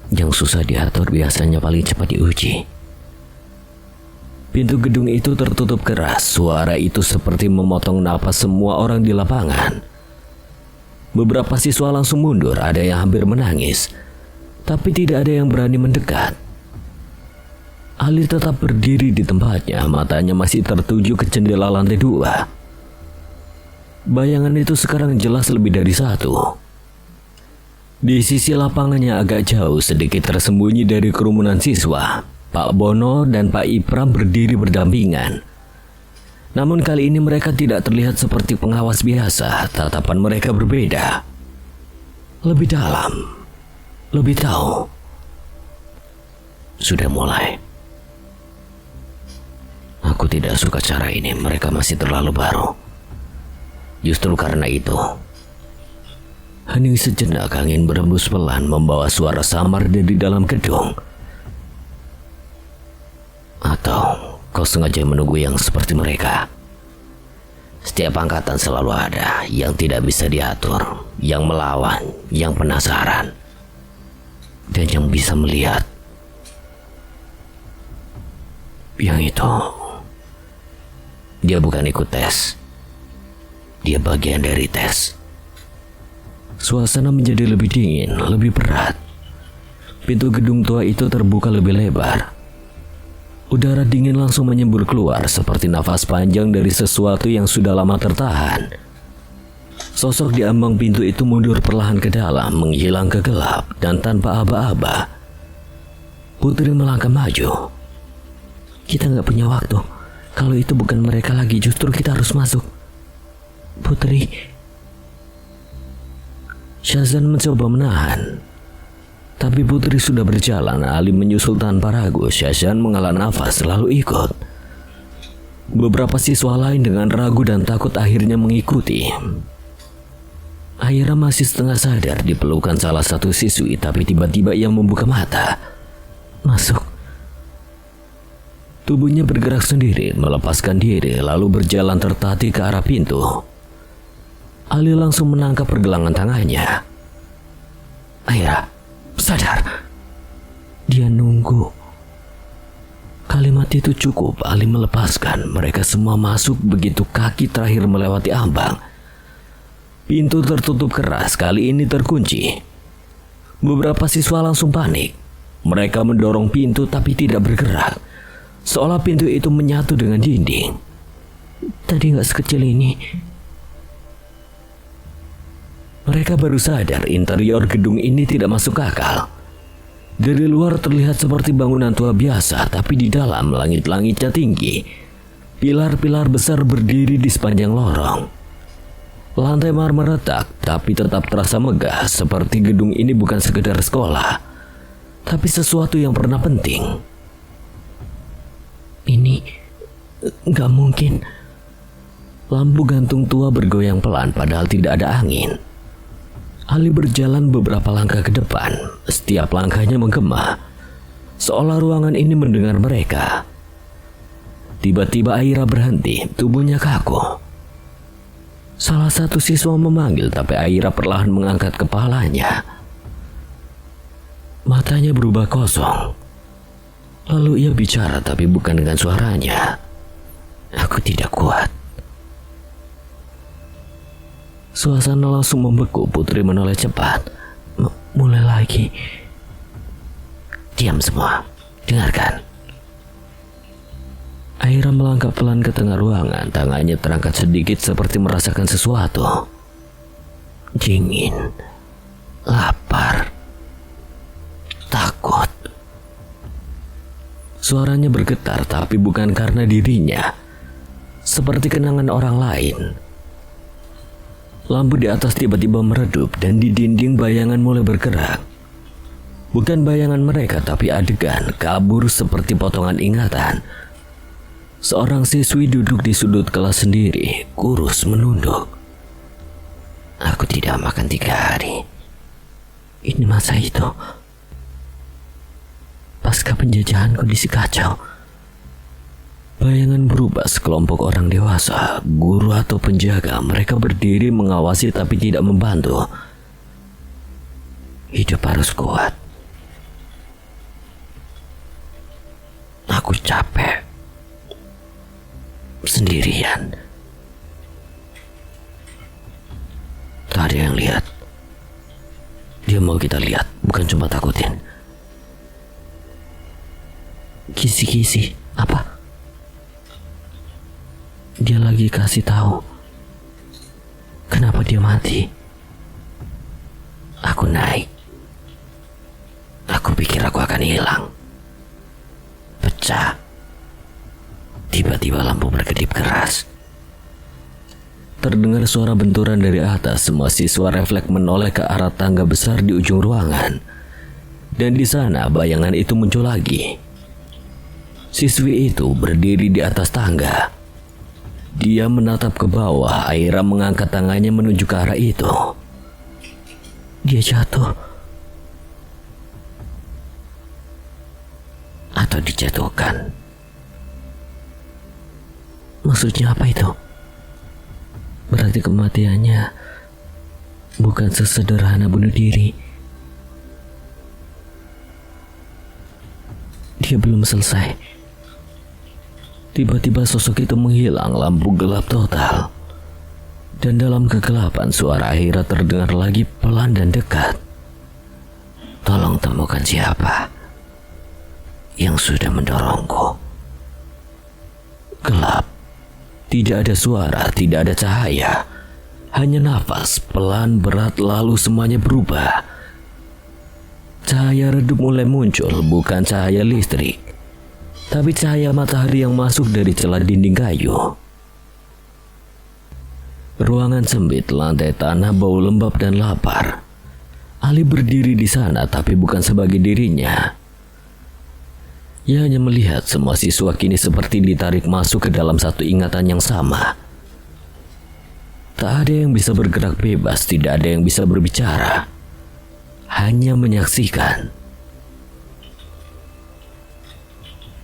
Yang susah diatur biasanya paling cepat diuji. Pintu gedung itu tertutup keras. Suara itu seperti memotong napas semua orang di lapangan. Beberapa siswa langsung mundur, ada yang hampir menangis, tapi tidak ada yang berani mendekat. Ali tetap berdiri di tempatnya, matanya masih tertuju ke jendela lantai 2. Bayangan itu sekarang jelas lebih dari satu. Di sisi lapangannya agak jauh, sedikit tersembunyi dari kerumunan siswa, Pak Bono dan Pak Ipram berdiri berdampingan. Namun kali ini mereka tidak terlihat seperti pengawas biasa. Tatapan mereka berbeda. Lebih dalam. Lebih tahu. Sudah mulai. Aku tidak suka cara ini. Mereka masih terlalu baru. Justru karena itu. Hening sejenak, angin berembus pelan membawa suara samar dari dalam gedung. Atau kau sengaja menunggu yang seperti mereka? Setiap angkatan selalu ada yang tidak bisa diatur, yang melawan, yang penasaran, dan yang bisa melihat. Yang itu, dia bukan ikut tes. Dia bagian dari tes. Suasana menjadi lebih dingin, lebih berat. Pintu gedung tua itu terbuka lebih lebar. Udara dingin langsung menyembur keluar seperti nafas panjang dari sesuatu yang sudah lama tertahan. Sosok di ambang pintu itu mundur perlahan ke dalam, menghilang ke gelap, dan tanpa aba-aba. Putri melangkah maju. Kita nggak punya waktu. Kalau itu bukan mereka lagi, justru kita harus masuk. Putri. Syazan mencoba menahan. Tapi Putri sudah berjalan. Ali menyusul tanpa ragu. Syazan menghela nafas lalu ikut. Beberapa siswa lain dengan ragu dan takut akhirnya mengikuti. Aira masih setengah sadar di pelukan salah satu siswi, tapi tiba-tiba ia membuka mata. Masuk. Tubuhnya bergerak sendiri, melepaskan diri, lalu berjalan tertatih ke arah pintu. Ali langsung menangkap pergelangan tangannya. Aira, sadar. Dia nunggu. Kalimat itu cukup. Ali melepaskan. Mereka semua masuk begitu kaki terakhir melewati ambang. Pintu tertutup keras, kali ini terkunci. Beberapa siswa langsung panik. Mereka mendorong pintu tapi tidak bergerak, seolah pintu itu menyatu dengan dinding. Tadi gak sekecil ini. Mereka baru sadar interior gedung ini tidak masuk akal. Dari luar terlihat seperti bangunan tua biasa, tapi di dalam langit-langitnya tinggi. Pilar-pilar besar berdiri di sepanjang lorong. Lantai marmer retak, tapi tetap terasa megah, seperti gedung ini bukan sekedar sekolah, tapi sesuatu yang pernah penting. Ini gak mungkin. Lampu gantung tua bergoyang pelan padahal tidak ada angin. Ali berjalan beberapa langkah ke depan. Setiap langkahnya menggema, seolah ruangan ini mendengar mereka. Tiba-tiba Aira berhenti, tubuhnya kaku. Salah satu siswa memanggil, tapi Aira perlahan mengangkat kepalanya. Matanya berubah kosong. Lalu ia bicara, tapi bukan dengan suaranya. Aku tidak kuat. Suasana langsung membeku. Putri menoleh cepat. Mulai lagi. Diam semua. Dengarkan. Aira melangkah pelan ke tengah ruangan. Tangannya terangkat sedikit seperti merasakan sesuatu. Dingin. Lapar. Takut. Suaranya bergetar, tapi bukan karena dirinya. seperti kenangan orang lain. Lampu di atas tiba-tiba meredup dan di dinding bayangan mulai bergerak. Bukan bayangan mereka, tapi adegan kabur seperti potongan ingatan. Seorang siswi duduk di sudut kelas sendiri, kurus menunduk. Aku tidak makan 3 hari. Ini masa itu. Pasca penjajahan kondisi kacau. Bayangan berubah sekelompok orang dewasa, guru atau penjaga. Mereka berdiri mengawasi tapi tidak membantu. Hidup harus kuat. Aku capek. Sendirian. Tak ada yang lihat. Dia mau kita lihat, bukan cuma takutin. Kisi-kisi, apa? Dia lagi kasih tahu kenapa dia mati. Aku naik. Aku pikir aku akan hilang. Pecah. Tiba-tiba lampu berkedip keras. Terdengar suara benturan dari atas. Semua siswa refleks menoleh ke arah tangga besar di ujung ruangan. Dan di sana bayangan itu muncul lagi. Siswi itu berdiri di atas tangga. Dia menatap ke bawah. Aira mengangkat tangannya menuju ke arah itu. Dia jatuh. Atau dijatuhkan. Maksudnya apa itu? Berarti kematiannya bukan sesederhana bunuh diri. Dia belum selesai. Tiba-tiba sosok itu menghilang, lampu gelap total. Dan dalam kegelapan suara Aira terdengar lagi pelan dan dekat. Tolong temukan siapa yang sudah mendorongku. Gelap. Tidak ada suara, tidak ada cahaya. Hanya nafas, pelan, berat, lalu semuanya berubah. Cahaya redup mulai muncul, bukan cahaya listrik, tapi cahaya matahari yang masuk dari celah dinding kayu. Ruangan sempit, lantai tanah, bau lembab dan lapar. Ali berdiri di sana, tapi bukan sebagai dirinya. Ia hanya melihat semua siswa kini seperti ditarik masuk ke dalam satu ingatan yang sama. Tak ada yang bisa bergerak bebas, tidak ada yang bisa berbicara. Hanya menyaksikan.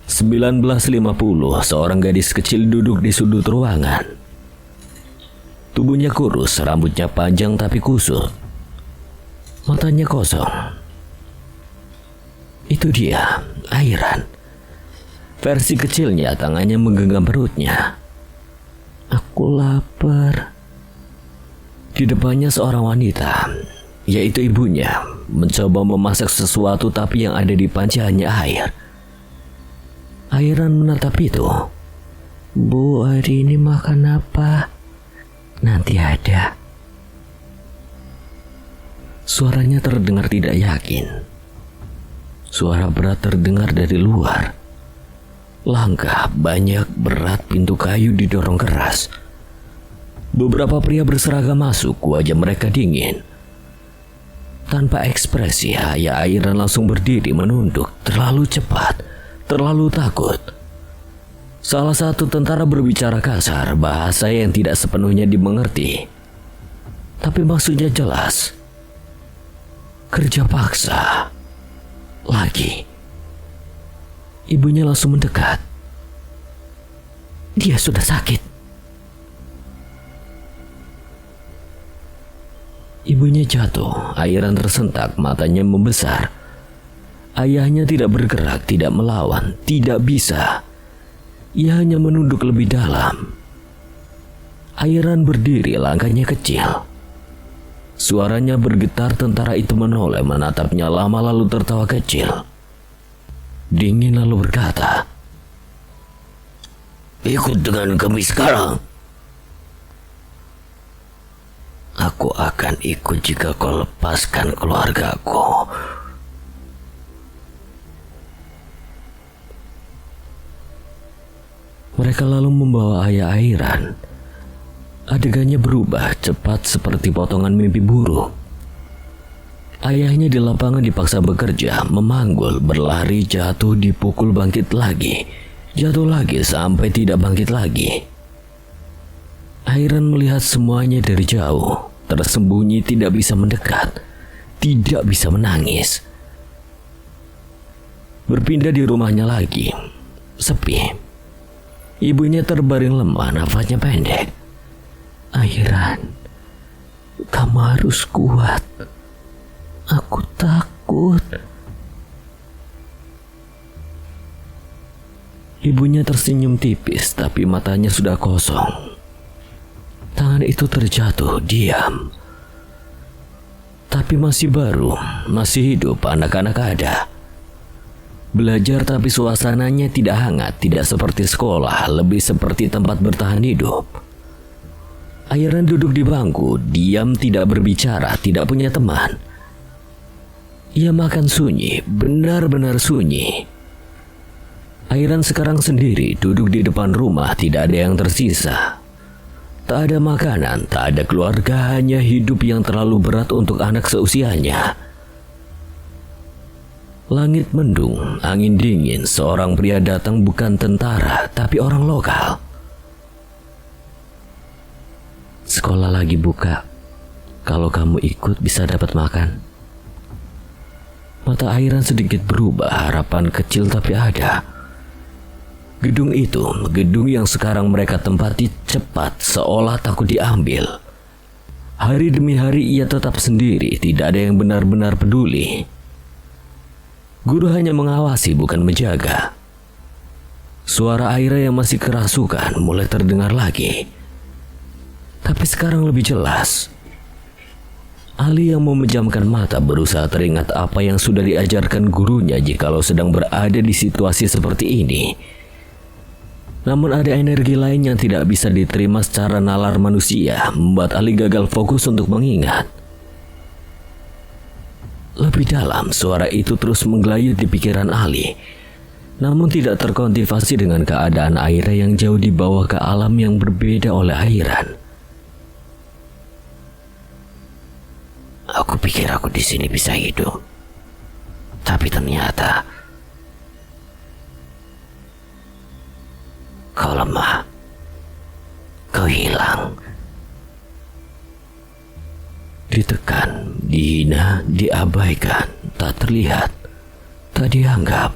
1950, seorang gadis kecil duduk di sudut ruangan. Tubuhnya kurus, rambutnya panjang tapi kusut. Matanya kosong. Itu dia, Airan. Versi kecilnya, tangannya menggenggam perutnya. Aku lapar. Di depannya seorang wanita, yaitu ibunya, mencoba memasak sesuatu tapi yang ada di panci hanya air. Airan menatap itu. Bu, hari ini makan apa? Nanti ada. Suaranya terdengar tidak yakin. Suara berat terdengar dari luar. Langkah banyak, berat, pintu kayu didorong keras. Beberapa pria berseragam masuk, wajah mereka dingin. Tanpa ekspresi, ayah Airan langsung berdiri menunduk. Terlalu cepat, terlalu takut. Salah satu tentara berbicara kasar, bahasa yang tidak sepenuhnya dimengerti. Tapi maksudnya jelas. Kerja paksa. Lagi. Ibunya langsung mendekat. Dia sudah sakit. Ibunya jatuh, Airan tersentak, matanya membesar. Ayahnya tidak bergerak, tidak melawan, tidak bisa. Ia hanya menunduk lebih dalam. Airan berdiri, langkahnya kecil. Suaranya bergetar, tentara itu menoleh, menatapnya lama lalu tertawa kecil. Dingin lalu berkata, "Ikut dengan kami sekarang." "Aku akan ikut jika kau lepaskan keluargaku." Mereka lalu membawa ayah Airan. Adegannya berubah cepat seperti potongan mimpi buruk. Ayahnya di lapangan dipaksa bekerja, memanggul, berlari, jatuh, dipukul, bangkit lagi, jatuh lagi sampai tidak bangkit lagi. Airan melihat semuanya dari jauh, tersembunyi, tidak bisa mendekat, tidak bisa menangis. Berpindah di rumahnya lagi, sepi. Ibunya terbaring lemah, nafasnya pendek. Airan, kamu harus kuat. Aku takut. Ibunya tersenyum tipis, tapi matanya sudah kosong. Tangan itu terjatuh, diam. Tapi masih baru, masih hidup, anak-anak ada. Belajar tapi suasananya tidak hangat, tidak seperti sekolah, lebih seperti tempat bertahan hidup. Airan duduk di bangku, diam, tidak berbicara, tidak punya teman. Ia makan sunyi, benar-benar sunyi. Airan sekarang sendiri, duduk di depan rumah, tidak ada yang tersisa. Tak ada makanan, tak ada keluarga, hanya hidup yang terlalu berat untuk anak seusianya. Langit mendung, angin dingin, seorang pria datang, bukan tentara, tapi orang lokal. Sekolah lagi buka. Kalau kamu ikut bisa dapat makan. Mata Airan sedikit berubah, harapan kecil tapi ada. Gedung itu, gedung yang sekarang mereka tempati cepat, seolah takut diambil. Hari demi hari ia tetap sendiri, tidak ada yang benar-benar peduli. Guru hanya mengawasi, bukan menjaga. Suara Aira yang masih kerasukan mulai terdengar lagi. Tapi sekarang lebih jelas. Ali yang memejamkan mata berusaha teringat apa yang sudah diajarkan gurunya jikalau sedang berada di situasi seperti ini. Namun ada energi lain yang tidak bisa diterima secara nalar manusia, membuat Ali gagal fokus untuk mengingat. Lebih dalam, suara itu terus menggelayut di pikiran Ali, namun tidak terkontivasi dengan keadaan Aira yang jauh di bawah ke alam yang berbeda oleh Airan. Aku pikir aku di sini bisa hidup, tapi ternyata kau lemah, kau hilang, ditekan, dihina, diabaikan, tak terlihat, tak dianggap.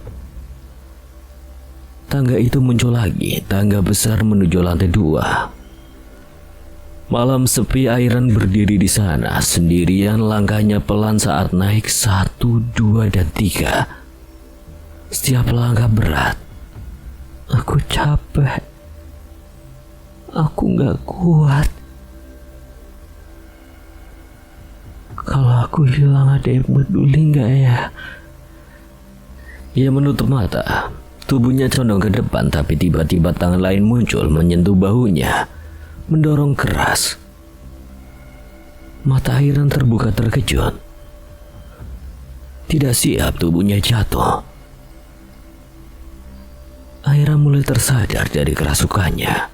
Tangga itu muncul lagi, tangga besar menuju lantai 2. Malam sepi, Airan berdiri di sana sendirian, langkahnya pelan saat naik 1, 2, dan 3. Setiap langkah berat. Aku capek. Aku gak kuat. Kalau aku hilang ada yang peduli gak ya? Ia menutup mata. Tubuhnya condong ke depan, tapi tiba-tiba tangan lain muncul menyentuh bahunya, mendorong keras. Mata Airan terbuka terkejut. Tidak siap, tubuhnya jatuh. Airan mulai tersadar dari kerasukannya.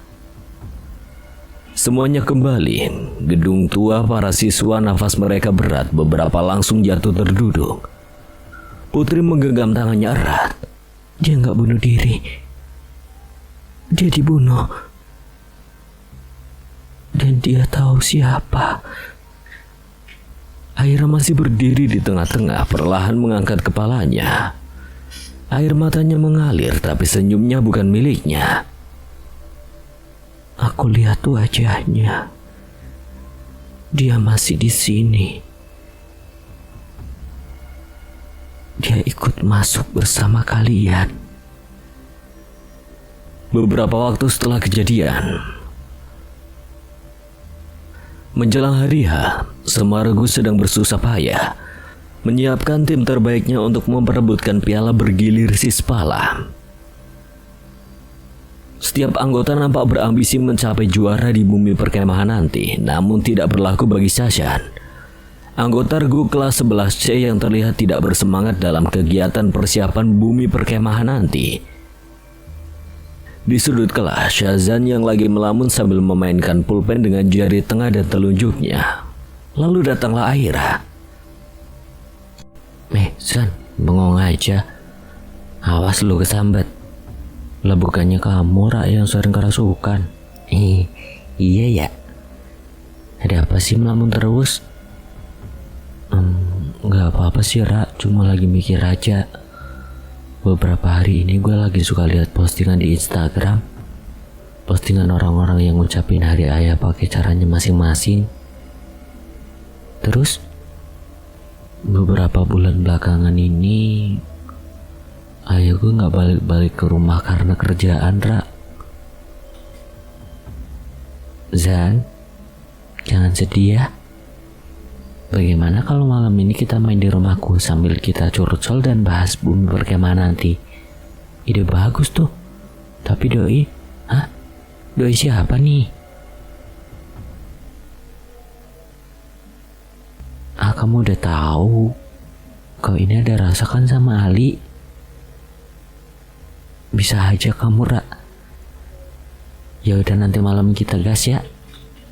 Semuanya kembali. Gedung tua, para siswa, nafas mereka berat, beberapa langsung jatuh terduduk. Putri menggenggam tangannya erat. Dia nggak bunuh diri. Dia dibunuh. Dan dia tahu siapa. Aira masih berdiri di tengah-tengah, perlahan mengangkat kepalanya. Air matanya mengalir, tapi senyumnya bukan miliknya. Aku lihat wajahnya. Dia masih di sini. Dia ikut masuk bersama kalian. Beberapa waktu setelah kejadian, menjelang hari H, Semargu sedang bersusah payah menyiapkan tim terbaiknya untuk memperebutkan piala bergilir Sispala. Setiap anggota nampak berambisi mencapai juara di bumi perkemahan nanti, namun tidak berlaku bagi Shashan. Anggota regu kelas 11C yang terlihat tidak bersemangat dalam kegiatan persiapan bumi perkemahan nanti. Di sudut kelas, Syazan yang lagi melamun sambil memainkan pulpen dengan jari tengah dan telunjuknya. Lalu datanglah Aira. Zan, bengong aja. Awas lu kesambat. Lah bukannya kamu Ra yang sering kerasukan. Iya ya. Ada apa sih melamun terus? Gak apa-apa sih Ra, cuma lagi mikir aja. Beberapa hari ini gue lagi suka lihat postingan di Instagram. Postingan orang-orang yang ngucapin hari ayah pakai caranya masing-masing. Terus beberapa bulan belakangan ini ayah gue gak balik-balik ke rumah karena kerjaan Ra. Zan, jangan sedih ya. Bagaimana kalau malam ini kita main di rumahku sambil kita curcol dan bahas bumi perkemahan nanti? Ide bagus tuh. Tapi doi, doi siapa nih? Kamu udah tahu. Kau ini ada rasa kan sama Ali? Bisa aja kamu Ra. Ya udah nanti malam kita gas ya.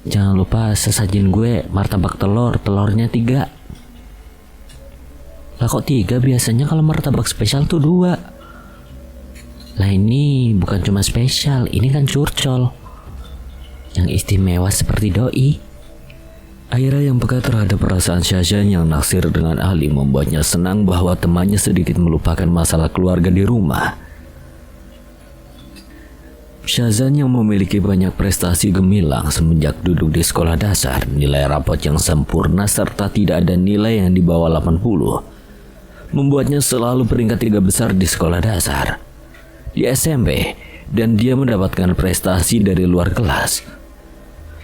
Jangan lupa sesajin gue martabak telurnya 3. Lah kok 3? Biasanya kalau martabak spesial tuh 2. Lah ini bukan cuma spesial, ini kan curcol. Yang istimewa seperti doi. Aira yang peka terhadap perasaan Syazan yang naksir dengan Ali membuatnya senang bahwa temannya sedikit melupakan masalah keluarga di rumah. Syazan yang memiliki banyak prestasi gemilang semenjak duduk di sekolah dasar, nilai rapot yang sempurna serta tidak ada nilai yang di bawah 80, membuatnya selalu peringkat 3 besar di sekolah dasar. Di SMP, dan dia mendapatkan prestasi dari luar kelas.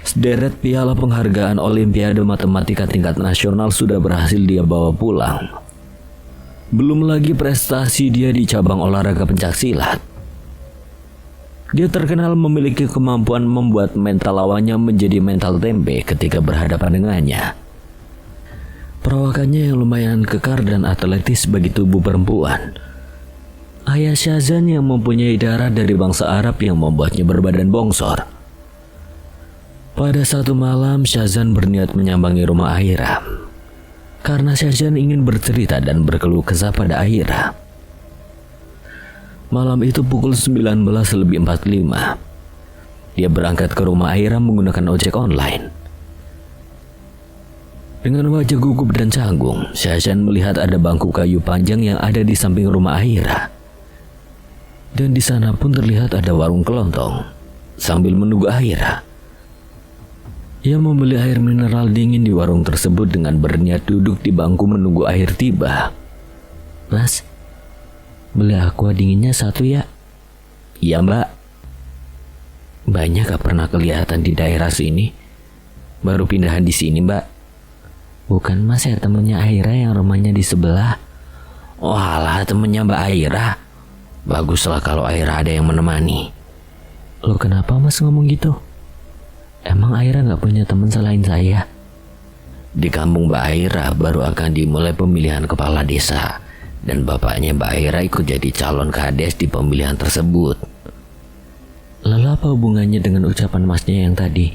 Sederet piala penghargaan Olimpiade Matematika tingkat nasional sudah berhasil dia bawa pulang. Belum lagi prestasi dia di cabang olahraga pencaksilat. Dia terkenal memiliki kemampuan membuat mental lawannya menjadi mental tempe ketika berhadapan dengannya. Perawakannya yang lumayan kekar dan atletis bagi tubuh perempuan. Ayah Syazan yang mempunyai darah dari bangsa Arab yang membuatnya berbadan bongsor. Pada satu malam, Syazan berniat menyambangi rumah Aira. Karena Syazan ingin bercerita dan berkeluh kesah pada Aira. Malam itu pukul 19:45. Dia berangkat ke rumah Aira menggunakan ojek online. Dengan wajah gugup dan canggung, Syazan melihat ada bangku kayu panjang yang ada di samping rumah Aira. Dan di sana pun terlihat ada warung kelontong. Sambil menunggu Aira, ia membeli air mineral dingin di warung tersebut dengan berniat duduk di bangku menunggu air tiba. Mas, beli aqua dinginnya 1 ya? Iya mbak. Mbaknya gak pernah kelihatan di daerah sini. Baru pindahan di sini mbak. Bukan mas ya temennya Aira yang rumahnya di sebelah? Oh alah, temennya mbak Aira. Baguslah kalau Aira ada yang menemani. Loh kenapa mas ngomong gitu? Emang Aira gak punya teman selain saya? Di kampung mbak Aira baru akan dimulai pemilihan kepala desa. Dan bapaknya Mbak Aira ikut jadi calon kades di pemilihan tersebut. Lalu apa hubungannya dengan ucapan masnya yang tadi?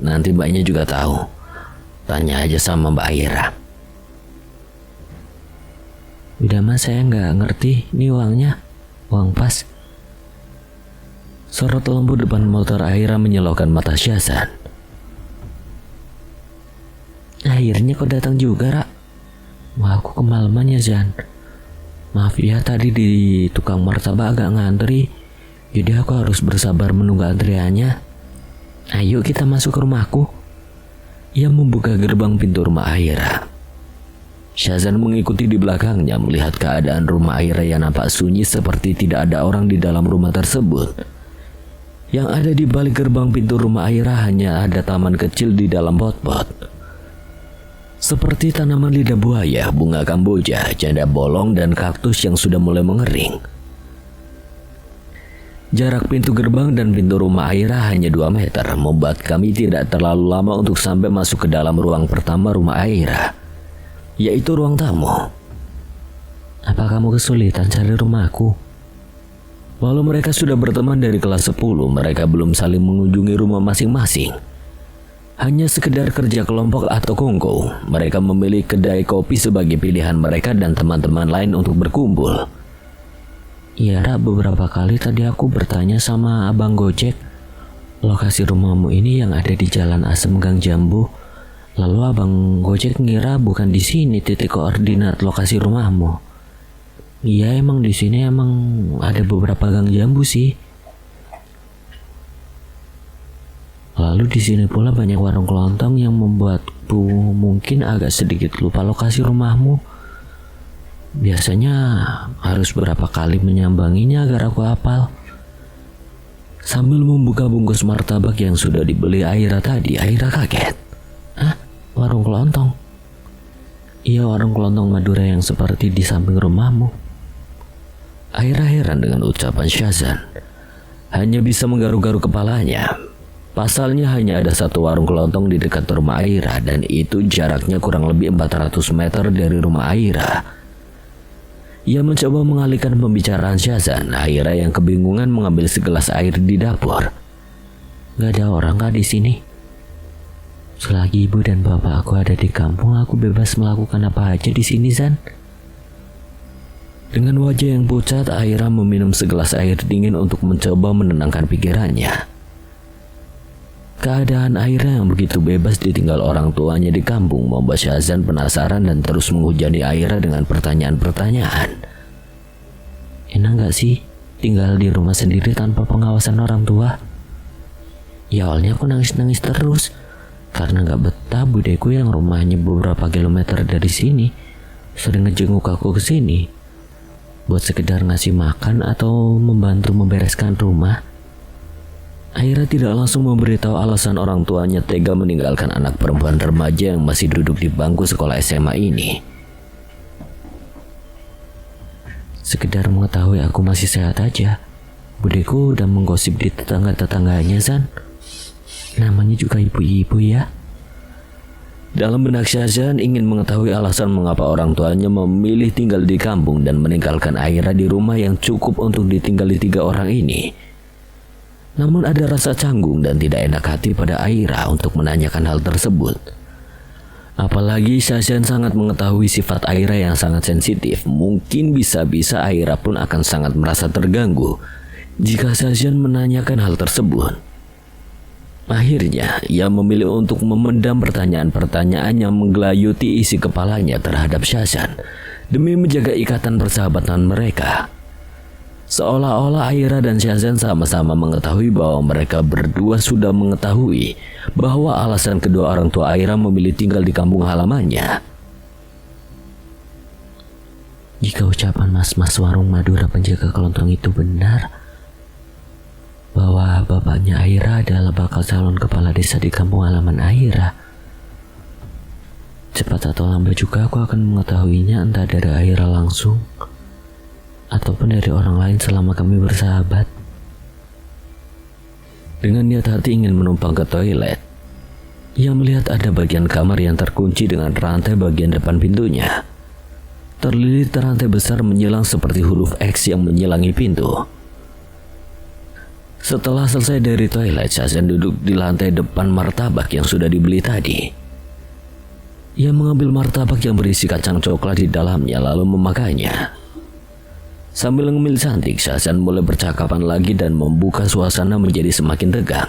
Nanti mbaknya juga tahu. Tanya aja sama Mbak Aira. Udah mas, saya nggak ngerti. Ini uangnya, uang pas. Sorot lampu depan motor Aira menyilaukan mata Syazan. Akhirnya kau datang juga, Ra. Wah, aku kemalaman ya Zan. Maaf ya, tadi di tukang martabak agak ngantri. Jadi aku harus bersabar menunggu antriannya. Ayo kita masuk ke rumahku. Ia membuka gerbang pintu rumah Aira. Syazan mengikuti di belakangnya melihat keadaan rumah Aira yang nampak sunyi seperti tidak ada orang di dalam rumah tersebut. Yang ada di balik gerbang pintu rumah Aira hanya ada taman kecil di dalam pot-pot. Seperti tanaman lidah buaya, bunga kamboja, janda bolong, dan kaktus yang sudah mulai mengering. Jarak pintu gerbang dan pintu rumah Aira hanya 2 meter, membuat kami tidak terlalu lama untuk sampai masuk ke dalam ruang pertama rumah Aira, yaitu ruang tamu. Apa kamu kesulitan cari rumahku? Walau mereka sudah berteman dari kelas 10, mereka belum saling mengunjungi rumah masing-masing. Hanya sekedar kerja kelompok atau kongko, mereka memilih kedai kopi sebagai pilihan mereka dan teman-teman lain untuk berkumpul. Ya Ra, beberapa kali tadi aku bertanya sama Abang Gojek, lokasi rumahmu ini yang ada di Jalan Asem Gang Jambu. Lalu Abang Gojek ngira bukan di sini titik koordinat lokasi rumahmu. Iya, emang di sini emang ada beberapa gang jambu sih. Lalu di sini pula banyak warung kelontong yang membuatku mungkin agak sedikit lupa lokasi rumahmu. Biasanya harus berapa kali menyambanginya agar aku hafal. Sambil membuka bungkus martabak yang sudah dibeli Aira tadi, Aira kaget. Hah? Warung kelontong? Iya, warung kelontong Madura yang seperti di samping rumahmu. Aira heran dengan ucapan Syazan. Hanya bisa menggaruk-garuk kepalanya. Pasalnya hanya ada satu warung kelontong di dekat rumah Aira dan itu jaraknya kurang lebih 400 meter dari rumah Aira. Ia mencoba mengalihkan pembicaraan Syazan. Aira yang kebingungan mengambil segelas air di dapur. Gak ada orang kah di sini? Selagi ibu dan bapak aku ada di kampung, aku bebas melakukan apa aja di sini, Zan. Dengan wajah yang pucat, Aira meminum segelas air dingin untuk mencoba menenangkan pikirannya. Keadaan Aira yang begitu bebas ditinggal orang tuanya di kampung membuat Syazan penasaran dan terus menghujani Aira dengan pertanyaan-pertanyaan. Enak gak sih tinggal di rumah sendiri tanpa pengawasan orang tua? Ya awalnya aku nangis-nangis terus karena gak betah budeku yang rumahnya beberapa kilometer dari sini sering ngejenguk aku ke sini buat sekedar ngasih makan atau membantu membereskan rumah. Aira tidak langsung memberitahu alasan orang tuanya tega meninggalkan anak perempuan remaja yang masih duduk di bangku sekolah SMA ini. Sekedar mengetahui aku masih sehat aja. Budeku udah menggosip di tetangga-tetangganya, Zan. Namanya juga ibu-ibu ya. Dalam benak Syazan ingin mengetahui alasan mengapa orang tuanya memilih tinggal di kampung dan meninggalkan Aira di rumah yang cukup untuk ditinggali 3 orang ini. Namun ada rasa canggung dan tidak enak hati pada Aira untuk menanyakan hal tersebut. Apalagi Syazan sangat mengetahui sifat Aira yang sangat sensitif. Mungkin bisa-bisa Aira pun akan sangat merasa terganggu jika Syazan menanyakan hal tersebut. Akhirnya, ia memilih untuk memendam pertanyaan-pertanyaan yang menggelayuti isi kepalanya terhadap Syazan demi menjaga ikatan persahabatan mereka. Seolah-olah Aira dan Syazan sama-sama mengetahui bahwa mereka berdua sudah mengetahui bahwa alasan kedua orang tua Aira memilih tinggal di kampung halamannya. Jika ucapan mas-mas warung Madura penjaga kelontong itu benar, bahwa bapaknya Aira adalah bakal calon kepala desa di kampung halaman Aira, cepat atau lambat juga aku akan mengetahuinya, entah dari Aira langsung ataupun dari orang lain selama kami bersahabat. Dengan niat hati ingin menumpang ke toilet, ia melihat ada bagian kamar yang terkunci dengan rantai bagian depan pintunya. Terlilit rantai besar menyilang seperti huruf X yang menyilangi pintu. Setelah selesai dari toilet, Syazan duduk di lantai depan martabak yang sudah dibeli tadi. Ia mengambil martabak yang berisi kacang coklat di dalamnya lalu memakannya. Sambil ngemil cantik, Syazan mulai percakapan lagi dan membuka suasana menjadi semakin tegang.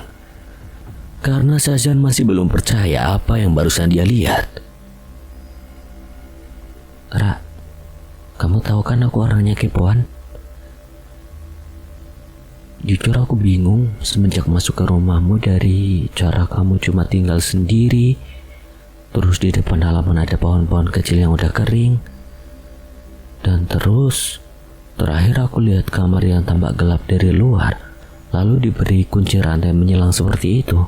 Karena Syazan masih belum percaya apa yang barusan dia lihat. Ra, kamu tahu kan aku orangnya kepoan? Jujur aku bingung semenjak masuk ke rumahmu dari cara kamu cuma tinggal sendiri, terus di depan halaman ada pohon-pohon kecil yang udah kering, dan terus terakhir aku lihat kamar yang tampak gelap dari luar, lalu diberi kunci rantai menyilang seperti itu.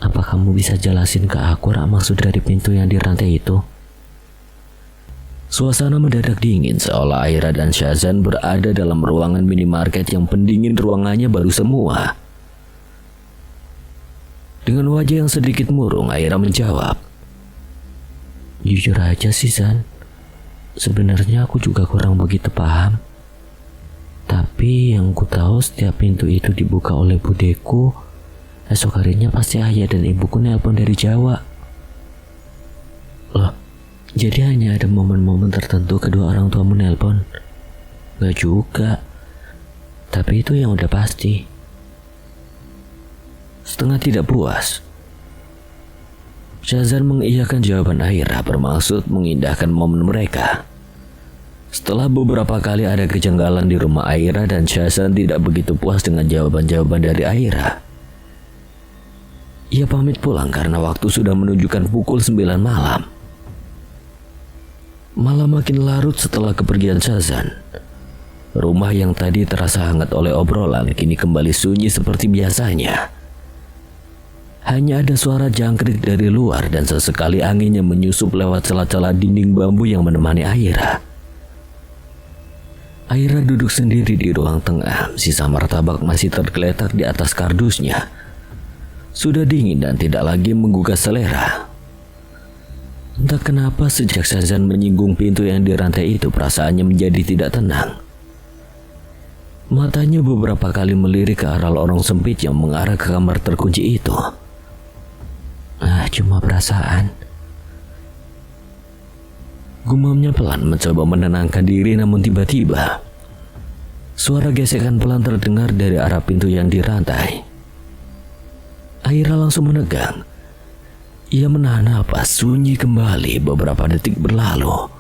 Apa kamu bisa jelasin ke aku maksud dari pintu yang dirantai itu? Suasana mendadak dingin seolah Aira dan Syazan berada dalam ruangan minimarket yang pendingin ruangannya baru semua. Dengan wajah yang sedikit murung, Aira menjawab, "Jujur aja sih, Zan. Sebenarnya aku juga kurang begitu paham. Tapi yang ku tahu setiap pintu itu dibuka oleh budeku, esok harinya pasti ayah dan ibuku nelpon dari Jawa. Loh, jadi hanya ada momen-momen tertentu kedua orang tuamu nelpon? Gak juga. Tapi itu yang udah pasti. Setengah tidak puas, Syahzan mengiyakan jawaban Aira bermaksud mengindahkan momen mereka. Setelah beberapa kali ada kejanggalan di rumah Aira dan Syahzan tidak begitu puas dengan jawaban-jawaban dari Aira, ia pamit pulang karena waktu sudah menunjukkan pukul 9 malam. Malam makin larut setelah kepergian Syahzan. Rumah yang tadi terasa hangat oleh obrolan kini kembali sunyi seperti biasanya. Hanya ada suara jangkrik dari luar dan sesekali angin yang menyusup lewat celah-celah dinding bambu yang menemani Aira. Aira duduk sendiri di ruang tengah, sisa martabak masih tergeletak di atas kardusnya. Sudah dingin dan tidak lagi menggugah selera. Entah kenapa sejak Syahzan menyinggung pintu yang dirantai itu, perasaannya menjadi tidak tenang. Matanya beberapa kali melirik ke arah lorong sempit yang mengarah ke kamar terkunci itu. Cuma perasaan. Gumamnya pelan mencoba menenangkan diri, namun tiba-tiba suara gesekan pelan terdengar dari arah pintu yang dirantai. Aira langsung menegang. Ia menahan napas, sunyi kembali. Beberapa detik berlalu.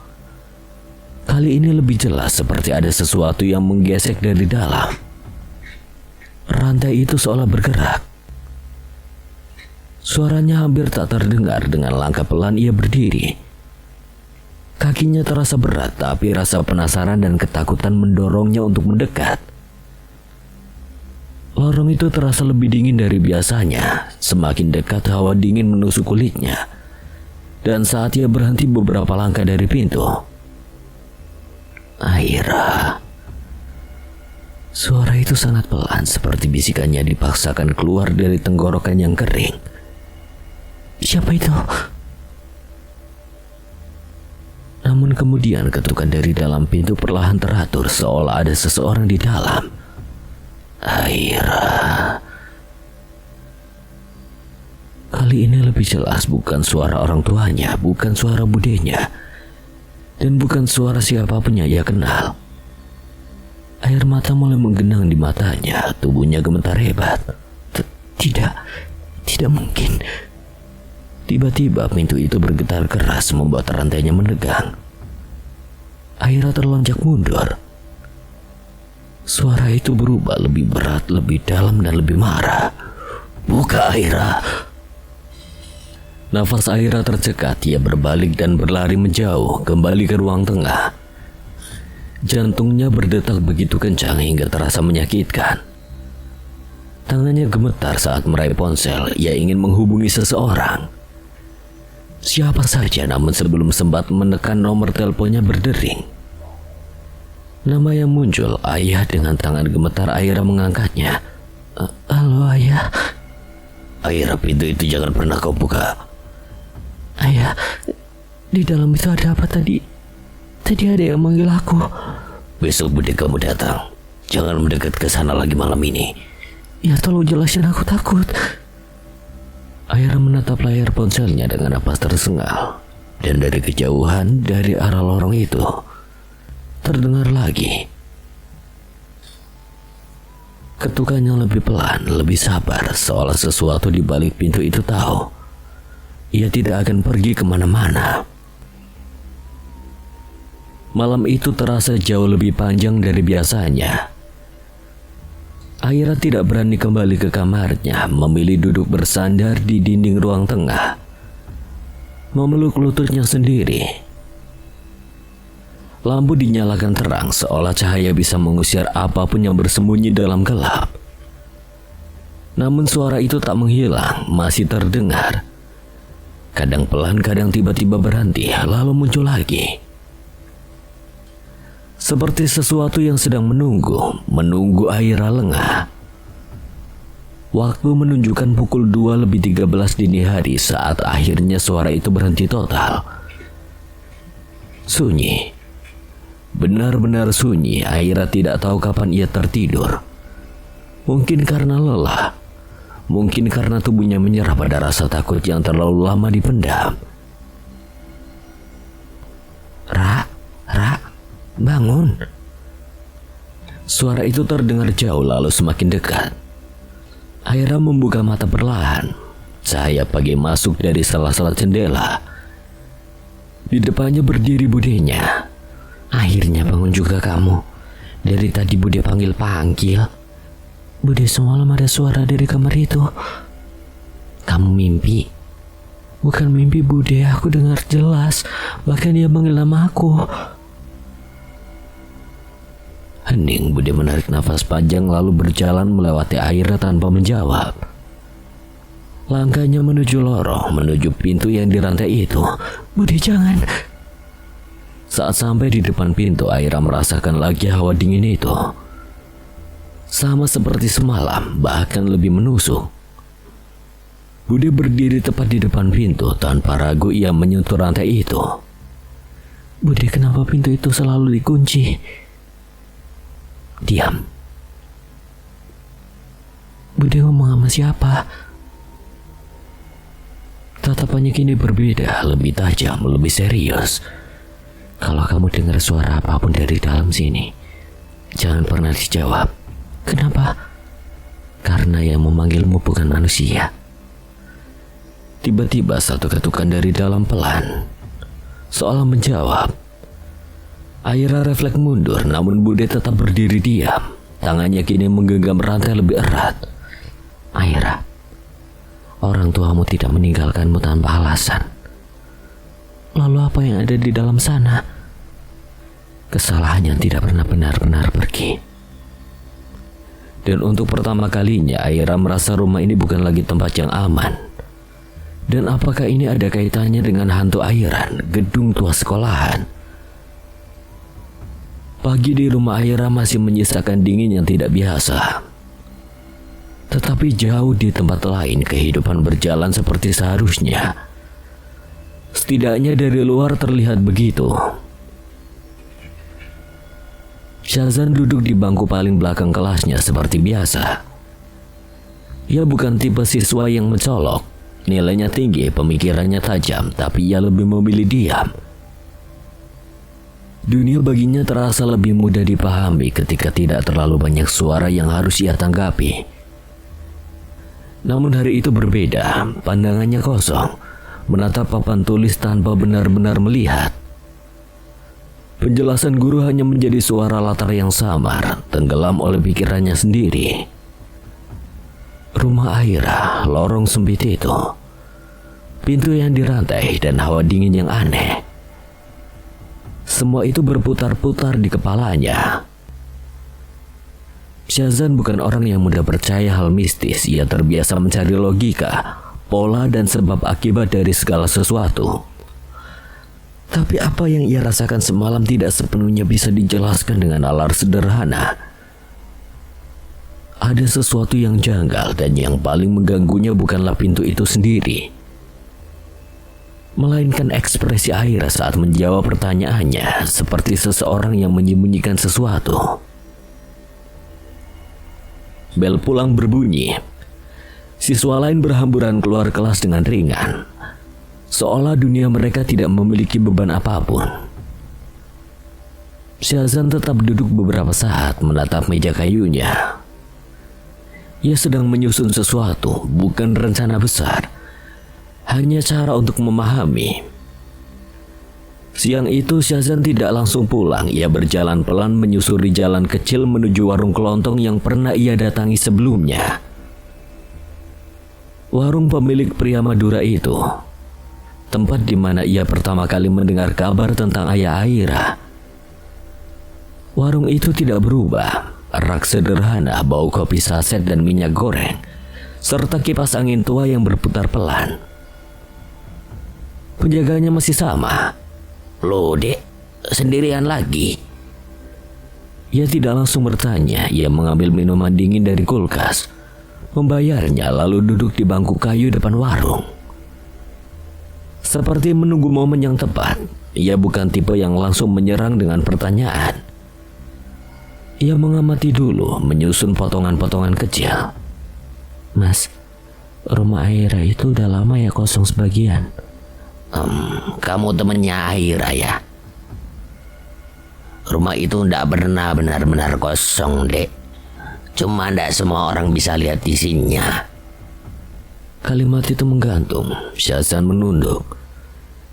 Kali ini lebih jelas seperti ada sesuatu yang menggesek dari dalam. Rantai itu seolah bergerak. Suaranya hampir tak terdengar. Dengan langkah pelan ia berdiri. Kakinya terasa berat, tapi rasa penasaran dan ketakutan mendorongnya untuk mendekat. Lorong itu terasa lebih dingin dari biasanya. Semakin dekat, hawa dingin menusuk kulitnya. Dan saat ia berhenti beberapa langkah dari pintu, Aira. Suara itu sangat pelan, seperti bisikannya dipaksakan keluar dari tenggorokan yang kering. Siapa itu? Namun kemudian ketukan dari dalam pintu perlahan teratur, seolah ada seseorang di dalam. Aira. Kali ini lebih jelas, bukan suara orang tuanya, bukan suara budenya, dan bukan suara siapapun yang ia kenal. Air mata mulai menggenang di matanya, tubuhnya gemetar hebat. Tidak mungkin. Tiba-tiba pintu itu bergetar keras membuat rantainya menegang. Aira terlonjak mundur. Suara itu berubah lebih berat, lebih dalam dan lebih marah. Buka, Aira. Nafas Aira tercekat, ia berbalik dan berlari menjauh, kembali ke ruang tengah. Jantungnya berdetak begitu kencang hingga terasa menyakitkan. Tangannya gemetar saat meraih ponsel, ia ingin menghubungi seseorang. Siapa saja, namun sebelum sempat menekan nomor teleponnya berdering. Nama yang muncul, Ayah. Dengan tangan gemetar Aira mengangkatnya. Halo, Ayah. Aira, pintu itu jangan pernah kau buka. Ayah, di dalam itu ada apa tadi? Tadi ada yang manggil aku. Besok bude kamu datang. Jangan mendekat ke sana lagi malam ini. Ya, tolong jelasin, aku takut. Aira menatap layar ponselnya dengan napas tersengal. Dan dari kejauhan, dari arah lorong itu, terdengar lagi ketukan yang lebih pelan, lebih sabar, seolah sesuatu di balik pintu itu tahu ia tidak akan pergi kemana-mana. Malam itu terasa jauh lebih panjang dari biasanya. Aira tidak berani kembali ke kamarnya, memilih duduk bersandar di dinding ruang tengah, memeluk lututnya sendiri. Lampu dinyalakan terang, seolah cahaya bisa mengusir apapun yang bersembunyi dalam gelap. Namun suara itu tak menghilang, masih terdengar. Kadang pelan, kadang tiba-tiba berhenti, lalu muncul lagi. Seperti sesuatu yang sedang menunggu Aira lengah. Waktu menunjukkan pukul 2:13 dini hari saat akhirnya suara itu berhenti total. Sunyi. Benar-benar sunyi, Aira tidak tahu kapan ia tertidur. Mungkin karena lelah, mungkin karena tubuhnya menyerah pada rasa takut yang terlalu lama dipendam. Ra, bangun. Suara itu terdengar jauh lalu semakin dekat. Aira membuka mata perlahan. Cahaya pagi masuk dari sela-sela jendela. Di depannya berdiri budenya. Akhirnya bangun juga kamu. Dari tadi bude panggil-panggil. Bude, semalam ada suara dari kamar itu. Kamu mimpi? Bukan mimpi bude, aku dengar jelas. Bahkan dia manggil nama aku. Hening, bude menarik nafas panjang lalu berjalan melewati Aira tanpa menjawab. Langkahnya menuju lorong, menuju pintu yang dirantai itu. Bude, jangan. Saat sampai di depan pintu, Aira merasakan lagi hawa dingin itu. Sama seperti semalam, bahkan lebih menusuk. Bude berdiri tepat di depan pintu. Tanpa ragu ia menyentuh rantai itu. Bude, kenapa pintu itu selalu dikunci? Diam. Bude ngomong sama siapa? Tatapannya kini berbeda, lebih tajam, lebih serius. Kalau kamu dengar suara apapun dari dalam sini, jangan pernah dijawab. Kenapa? Karena yang memanggilmu bukan manusia. Tiba-tiba satu ketukan dari dalam pelan, seolah menjawab. Aira refleks mundur, namun Bude tetap berdiri diam. Tangannya kini menggenggam rantai lebih erat. Aira, orang tuamu tidak meninggalkanmu tanpa alasan. Lalu apa yang ada di dalam sana? Kesalahan yang tidak pernah benar-benar pergi. Dan untuk pertama kalinya Aira merasa rumah ini bukan lagi tempat yang aman. Dan apakah ini ada kaitannya dengan hantu airan, gedung tua sekolahan? Pagi di rumah Aira masih menyisakan dingin yang tidak biasa. Tetapi jauh di tempat lain kehidupan berjalan seperti seharusnya. Setidaknya dari luar terlihat begitu. Syazan duduk di bangku paling belakang kelasnya seperti biasa. Ia bukan tipe siswa yang mencolok. Nilainya tinggi, pemikirannya tajam, tapi ia lebih memilih diam. Dunia baginya terasa lebih mudah dipahami ketika tidak terlalu banyak suara yang harus ia tanggapi. Namun hari itu berbeda, pandangannya kosong, menatap papan tulis tanpa benar-benar melihat. Penjelasan guru hanya menjadi suara latar yang samar, tenggelam oleh pikirannya sendiri. Rumah Aira, lorong sempit itu, pintu yang dirantai dan hawa dingin yang aneh. Semua itu berputar-putar di kepalanya. Syazan bukan orang yang mudah percaya hal mistis. Ia terbiasa mencari logika, pola dan sebab akibat dari segala sesuatu. Tapi apa yang ia rasakan semalam tidak sepenuhnya bisa dijelaskan dengan nalar sederhana. Ada sesuatu yang janggal dan yang paling mengganggunya bukanlah pintu itu sendiri, melainkan ekspresi Aira saat menjawab pertanyaannya, seperti seseorang yang menyembunyikan sesuatu. Bel pulang berbunyi. Siswa lain berhamburan keluar kelas dengan ringan, seolah dunia mereka tidak memiliki beban apapun. Syazan tetap duduk beberapa saat menatap meja kayunya. Ia sedang menyusun sesuatu, bukan rencana besar, hanya cara untuk memahami. Siang itu Syazan tidak langsung pulang. Ia berjalan pelan menyusuri jalan kecil menuju warung kelontong yang pernah ia datangi sebelumnya. Warung pemilik pria Madura itu, tempat di mana ia pertama kali mendengar kabar tentang ayah Aira. Warung itu tidak berubah. Rak sederhana, bau kopi saset dan minyak goreng, serta kipas angin tua yang berputar pelan. Penjaganya masih sama. Loh dek, sendirian lagi? Ia tidak langsung bertanya. Ia mengambil minuman dingin dari kulkas, membayarnya lalu duduk di bangku kayu depan warung. Seperti menunggu momen yang tepat, ia bukan tipe yang langsung menyerang dengan pertanyaan. Ia mengamati dulu, menyusun potongan-potongan kecil. Mas, rumah Aira itu udah lama ya kosong sebagian. Kamu temennya Aira ya? Rumah itu ndak pernah benar-benar kosong, Dek. Cuma ndak semua orang bisa lihat isinya. Kalimat itu menggantung. Syahzan menunduk.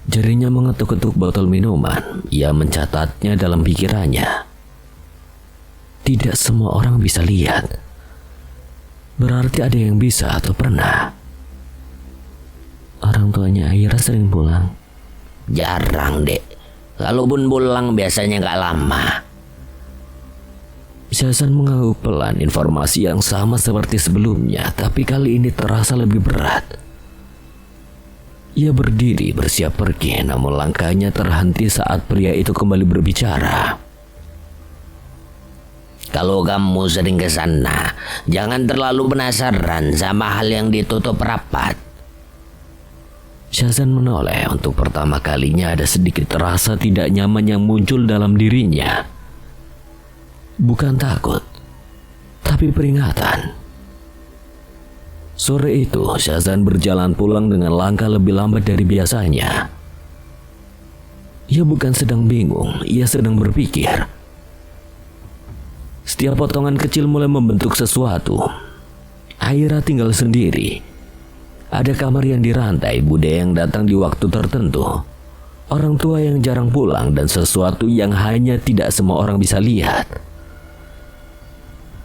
Jarinya mengetuk-ketuk botol minuman. Ia mencatatnya dalam pikirannya. Tidak semua orang bisa lihat. Berarti ada yang bisa atau pernah. Orang tuanya Aira sering pulang. Jarang, Dek. Kalaupun pulang biasanya gak lama. Syahzan mengangguk pelan informasi yang sama seperti sebelumnya, tapi kali ini terasa lebih berat. Ia berdiri bersiap pergi, namun langkahnya terhenti saat pria itu kembali berbicara. Kalau kamu sering ke sana, jangan terlalu penasaran sama hal yang ditutup rapat. Syahzan menoleh. Untuk pertama kalinya ada sedikit rasa tidak nyaman yang muncul dalam dirinya. Bukan takut, tapi peringatan. Sore itu, Syahzan berjalan pulang dengan langkah lebih lambat dari biasanya. Ia bukan sedang bingung, ia sedang berpikir. Setiap potongan kecil mulai membentuk sesuatu. Aira tinggal sendiri. Ada kamar yang dirantai, bude yang datang di waktu tertentu, orang tua yang jarang pulang, dan sesuatu yang hanya tidak semua orang bisa lihat.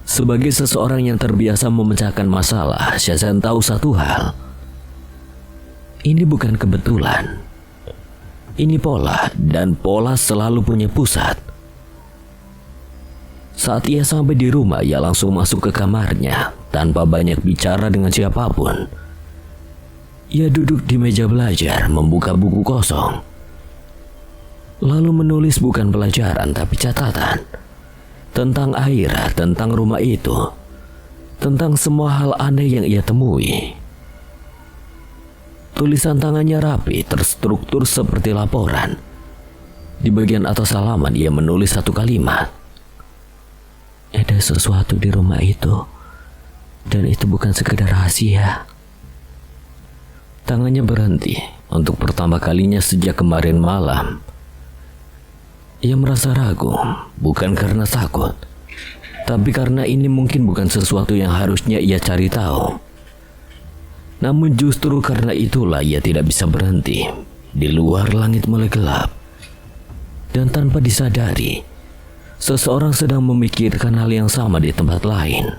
Sebagai seseorang yang terbiasa memecahkan masalah, Syahzan tahu satu hal. Ini bukan kebetulan. Ini pola, dan pola selalu punya pusat. Saat ia sampai di rumah, ia langsung masuk ke kamarnya tanpa banyak bicara dengan siapapun. Ia duduk di meja belajar, membuka buku kosong, lalu menulis bukan pelajaran tapi catatan tentang Aira, tentang rumah itu, tentang semua hal aneh yang ia temui. Tulisan tangannya rapi, terstruktur seperti laporan. Di bagian atas halaman ia menulis satu kalimat. Ada sesuatu di rumah itu, dan itu bukan sekedar rahasia. Tangannya berhenti. Untuk pertama kalinya sejak kemarin malam, ia merasa ragu, bukan karena takut, tapi karena ini mungkin bukan sesuatu yang harusnya ia cari tahu. Namun justru karena itulah ia tidak bisa berhenti. Di luar langit mulai gelap, dan tanpa disadari, seseorang sedang memikirkan hal yang sama di tempat lain.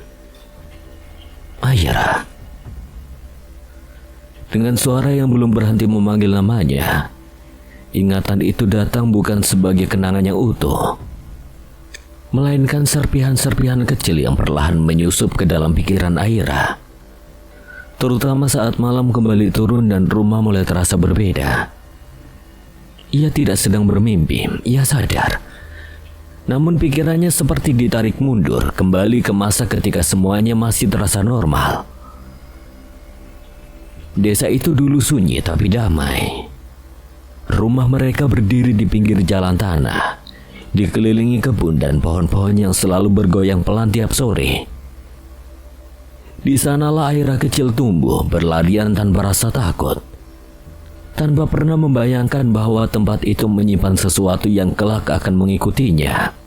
Aira. Dengan suara yang belum berhenti memanggil namanya, ingatan itu datang bukan sebagai kenangan yang utuh, melainkan serpihan-serpihan kecil yang perlahan menyusup ke dalam pikiran Aira. Terutama saat malam kembali turun dan rumah mulai terasa berbeda. Ia tidak sedang bermimpi, ia sadar. Namun pikirannya seperti ditarik mundur, kembali ke masa ketika semuanya masih terasa normal. Desa itu dulu sunyi tapi damai. Rumah mereka berdiri di pinggir jalan tanah, dikelilingi kebun dan pohon-pohon yang selalu bergoyang pelan tiap sore. Di sanalah Aira kecil tumbuh, berlarian tanpa rasa takut, tanpa pernah membayangkan bahwa tempat itu menyimpan sesuatu yang kelak akan mengikutinya.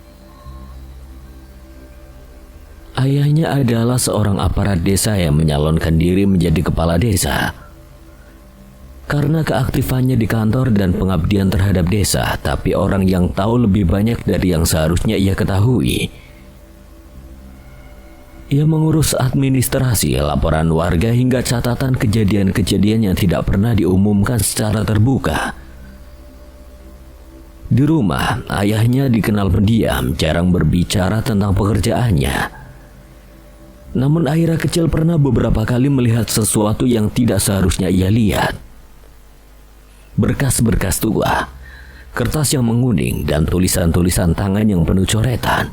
Ayahnya adalah seorang aparat desa yang menyalonkan diri menjadi kepala desa. Karena keaktifannya di kantor dan pengabdian terhadap desa, tapi orang yang tahu lebih banyak dari yang seharusnya ia ketahui. Ia mengurus administrasi, laporan warga hingga catatan kejadian-kejadian yang tidak pernah diumumkan secara terbuka. Di rumah, ayahnya dikenal pendiam, jarang berbicara tentang pekerjaannya. Namun Aira kecil pernah beberapa kali melihat sesuatu yang tidak seharusnya ia lihat. Berkas-berkas tua, kertas yang menguning, dan tulisan-tulisan tangan yang penuh coretan.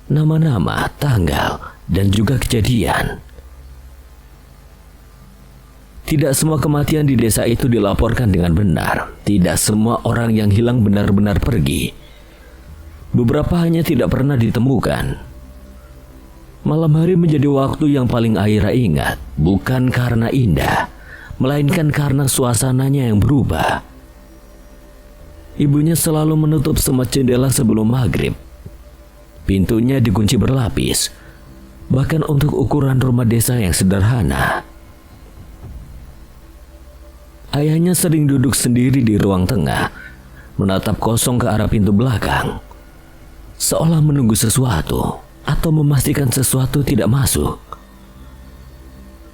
Nama-nama, tanggal, dan juga kejadian. Tidak semua kematian di desa itu dilaporkan dengan benar. Tidak semua orang yang hilang benar-benar pergi. Beberapa hanya tidak pernah ditemukan. Malam hari menjadi waktu yang paling Aira ingat, bukan karena indah, melainkan karena suasananya yang berubah. Ibunya selalu menutup semua jendela sebelum maghrib. Pintunya dikunci berlapis, bahkan untuk ukuran rumah desa yang sederhana. Ayahnya sering duduk sendiri di ruang tengah, menatap kosong ke arah pintu belakang, seolah menunggu sesuatu atau memastikan sesuatu tidak masuk.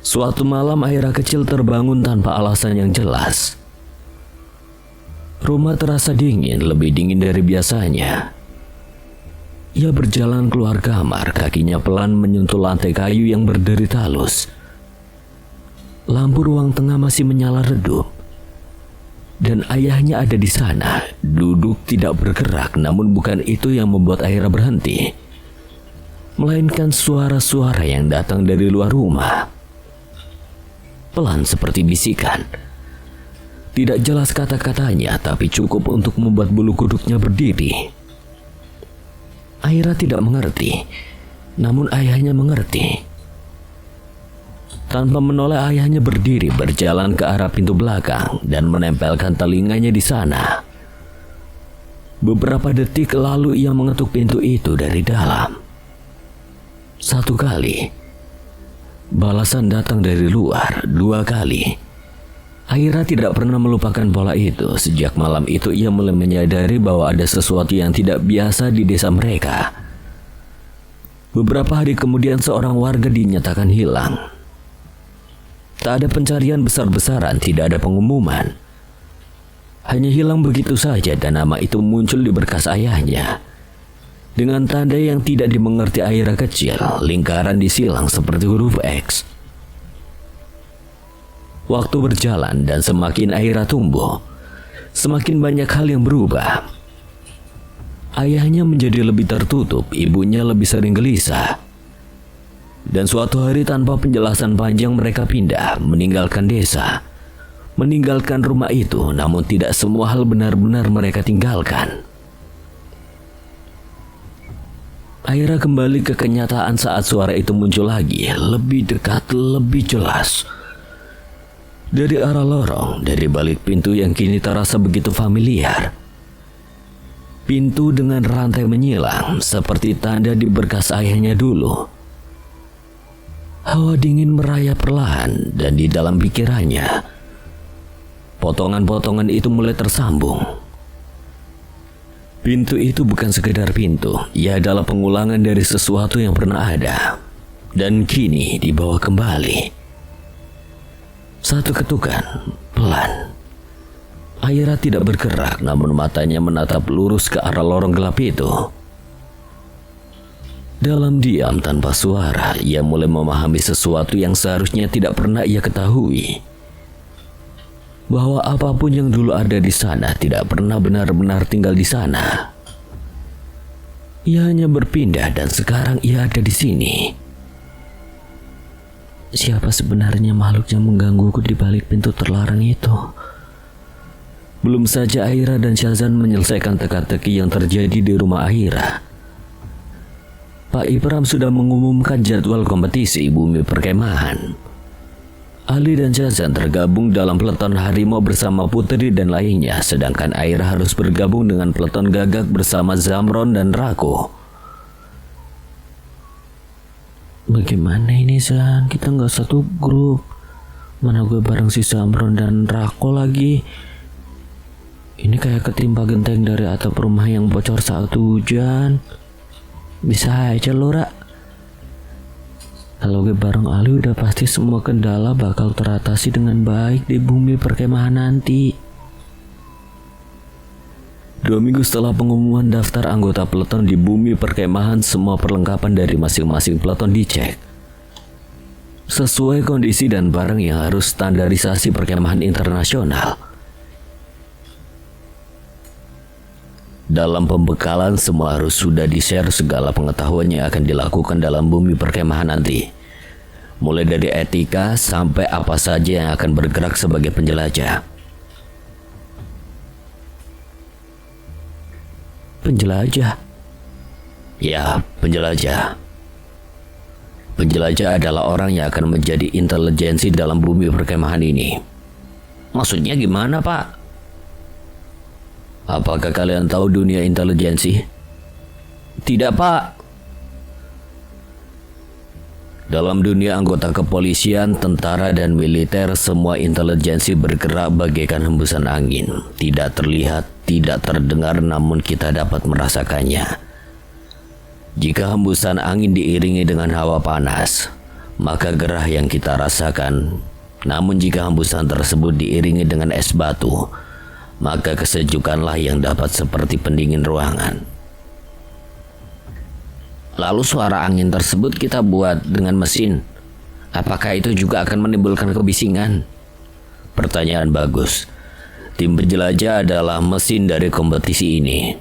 Suatu malam Aira kecil terbangun tanpa alasan yang jelas. Rumah terasa dingin, lebih dingin dari biasanya. Ia berjalan keluar kamar, kakinya pelan menyentuh lantai kayu yang berderi talus. Lampu ruang tengah masih menyala redup. Dan ayahnya ada di sana, duduk tidak bergerak, namun bukan itu yang membuat Aira berhenti. Melainkan suara-suara yang datang dari luar rumah. Pelan seperti bisikan. Tidak jelas kata-katanya, tapi cukup untuk membuat bulu kuduknya berdiri. Aira tidak mengerti, namun ayahnya mengerti. Tanpa menoleh ayahnya berdiri berjalan ke arah pintu belakang dan menempelkan telinganya di sana. Beberapa detik lalu ia mengetuk pintu itu dari dalam. Satu kali. Balasan datang dari luar 2 kali. Aira tidak pernah melupakan pola itu. Sejak malam itu ia mulai menyadari bahwa ada sesuatu yang tidak biasa di desa mereka. Beberapa hari kemudian seorang warga dinyatakan hilang. Tak ada pencarian besar-besaran, tidak ada pengumuman. Hanya hilang begitu saja dan nama itu muncul di berkas ayahnya. Dengan tanda yang tidak dimengerti Aira kecil, lingkaran disilang seperti huruf X. Waktu berjalan dan semakin Aira tumbuh, semakin banyak hal yang berubah. Ayahnya menjadi lebih tertutup, ibunya lebih sering gelisah. Dan suatu hari tanpa penjelasan panjang mereka pindah, meninggalkan desa, meninggalkan rumah itu, namun tidak semua hal benar-benar mereka tinggalkan. Aira kembali ke kenyataan saat suara itu muncul lagi, lebih dekat, lebih jelas. Dari arah lorong, dari balik pintu yang kini terasa begitu familiar. Pintu dengan rantai menyilang, seperti tanda di berkas ayahnya dulu. Hawa dingin merayap perlahan dan di dalam pikirannya, potongan-potongan itu mulai tersambung. Pintu itu bukan sekedar pintu, ia adalah pengulangan dari sesuatu yang pernah ada dan kini dibawa kembali. Satu ketukan, pelan. Aira tidak bergerak, namun matanya menatap lurus ke arah lorong gelap itu. Dalam diam tanpa suara, ia mulai memahami sesuatu yang seharusnya tidak pernah ia ketahui. Bahwa apapun yang dulu ada di sana tidak pernah benar-benar tinggal di sana. Ia hanya berpindah dan sekarang ia ada di sini. Siapa sebenarnya makhluk yang menggangguku di balik pintu terlarang itu? Belum saja Aira dan Syazan menyelesaikan teka-teki yang terjadi di rumah Aira, Pak Ipram sudah mengumumkan jadwal kompetisi bumi perkemahan. Ali dan Syazan tergabung dalam peleton harimau bersama Putri dan lainnya, sedangkan Aira harus bergabung dengan peleton gagak bersama Zamron dan Rako. Bagaimana ini, San? Kita nggak satu grup. Mana gue bareng si Zamron dan Rako lagi. Ini kayak ketimpa genteng dari atap rumah yang bocor saat hujan. Bisa aja lo, Ra. Kalau gue bareng Ali udah pasti semua kendala bakal teratasi dengan baik di bumi perkemahan nanti. 2 minggu setelah pengumuman daftar anggota peleton di bumi perkemahan, semua perlengkapan dari masing-masing peleton dicek sesuai kondisi dan barang yang harus standarisasi perkemahan internasional. Dalam pembekalan semua harus sudah di-share segala pengetahuan yang akan dilakukan dalam bumi perkemahan nanti. mulai dari etika sampai apa saja yang akan bergerak sebagai penjelajah. Penjelajah? Ya, penjelajah. Penjelajah adalah orang yang akan menjadi intelijensi dalam bumi perkemahan ini. Maksudnya gimana, Pak? Apakah kalian tahu dunia intelijensi? Tidak, Pak. Dalam dunia anggota kepolisian, tentara, dan militer, semua intelijensi bergerak bagaikan hembusan angin. Tidak terlihat, tidak terdengar, namun kita dapat merasakannya. Jika hembusan angin diiringi dengan hawa panas, maka gerah yang kita rasakan. Namun jika hembusan tersebut diiringi dengan es batu, maka kesejukanlah yang dapat seperti pendingin ruangan. Lalu suara angin tersebut kita buat dengan mesin. Apakah itu juga akan menimbulkan kebisingan? Pertanyaan bagus. Tim penjelajah adalah mesin dari kompetisi ini.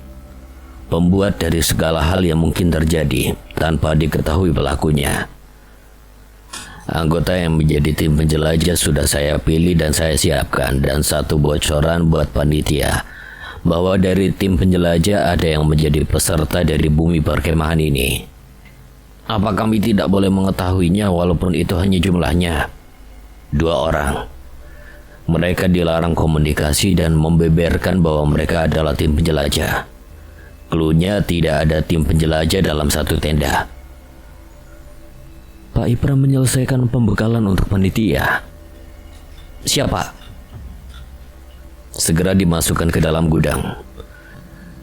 Pembuat dari segala hal yang mungkin terjadi tanpa diketahui pelakunya. Anggota yang menjadi tim penjelajah sudah saya pilih dan saya siapkan, dan satu bocoran buat panitia bahwa dari tim penjelajah ada yang menjadi peserta dari bumi perkemahan ini. Apa kami tidak boleh mengetahuinya walaupun itu hanya jumlahnya? 2 orang. Mereka dilarang komunikasi dan membeberkan bahwa mereka adalah tim penjelajah. Klunya tidak ada tim penjelajah dalam satu tenda. Pak Ipram menyelesaikan pembekalan untuk panitia. Siapa? Segera dimasukkan ke dalam gudang.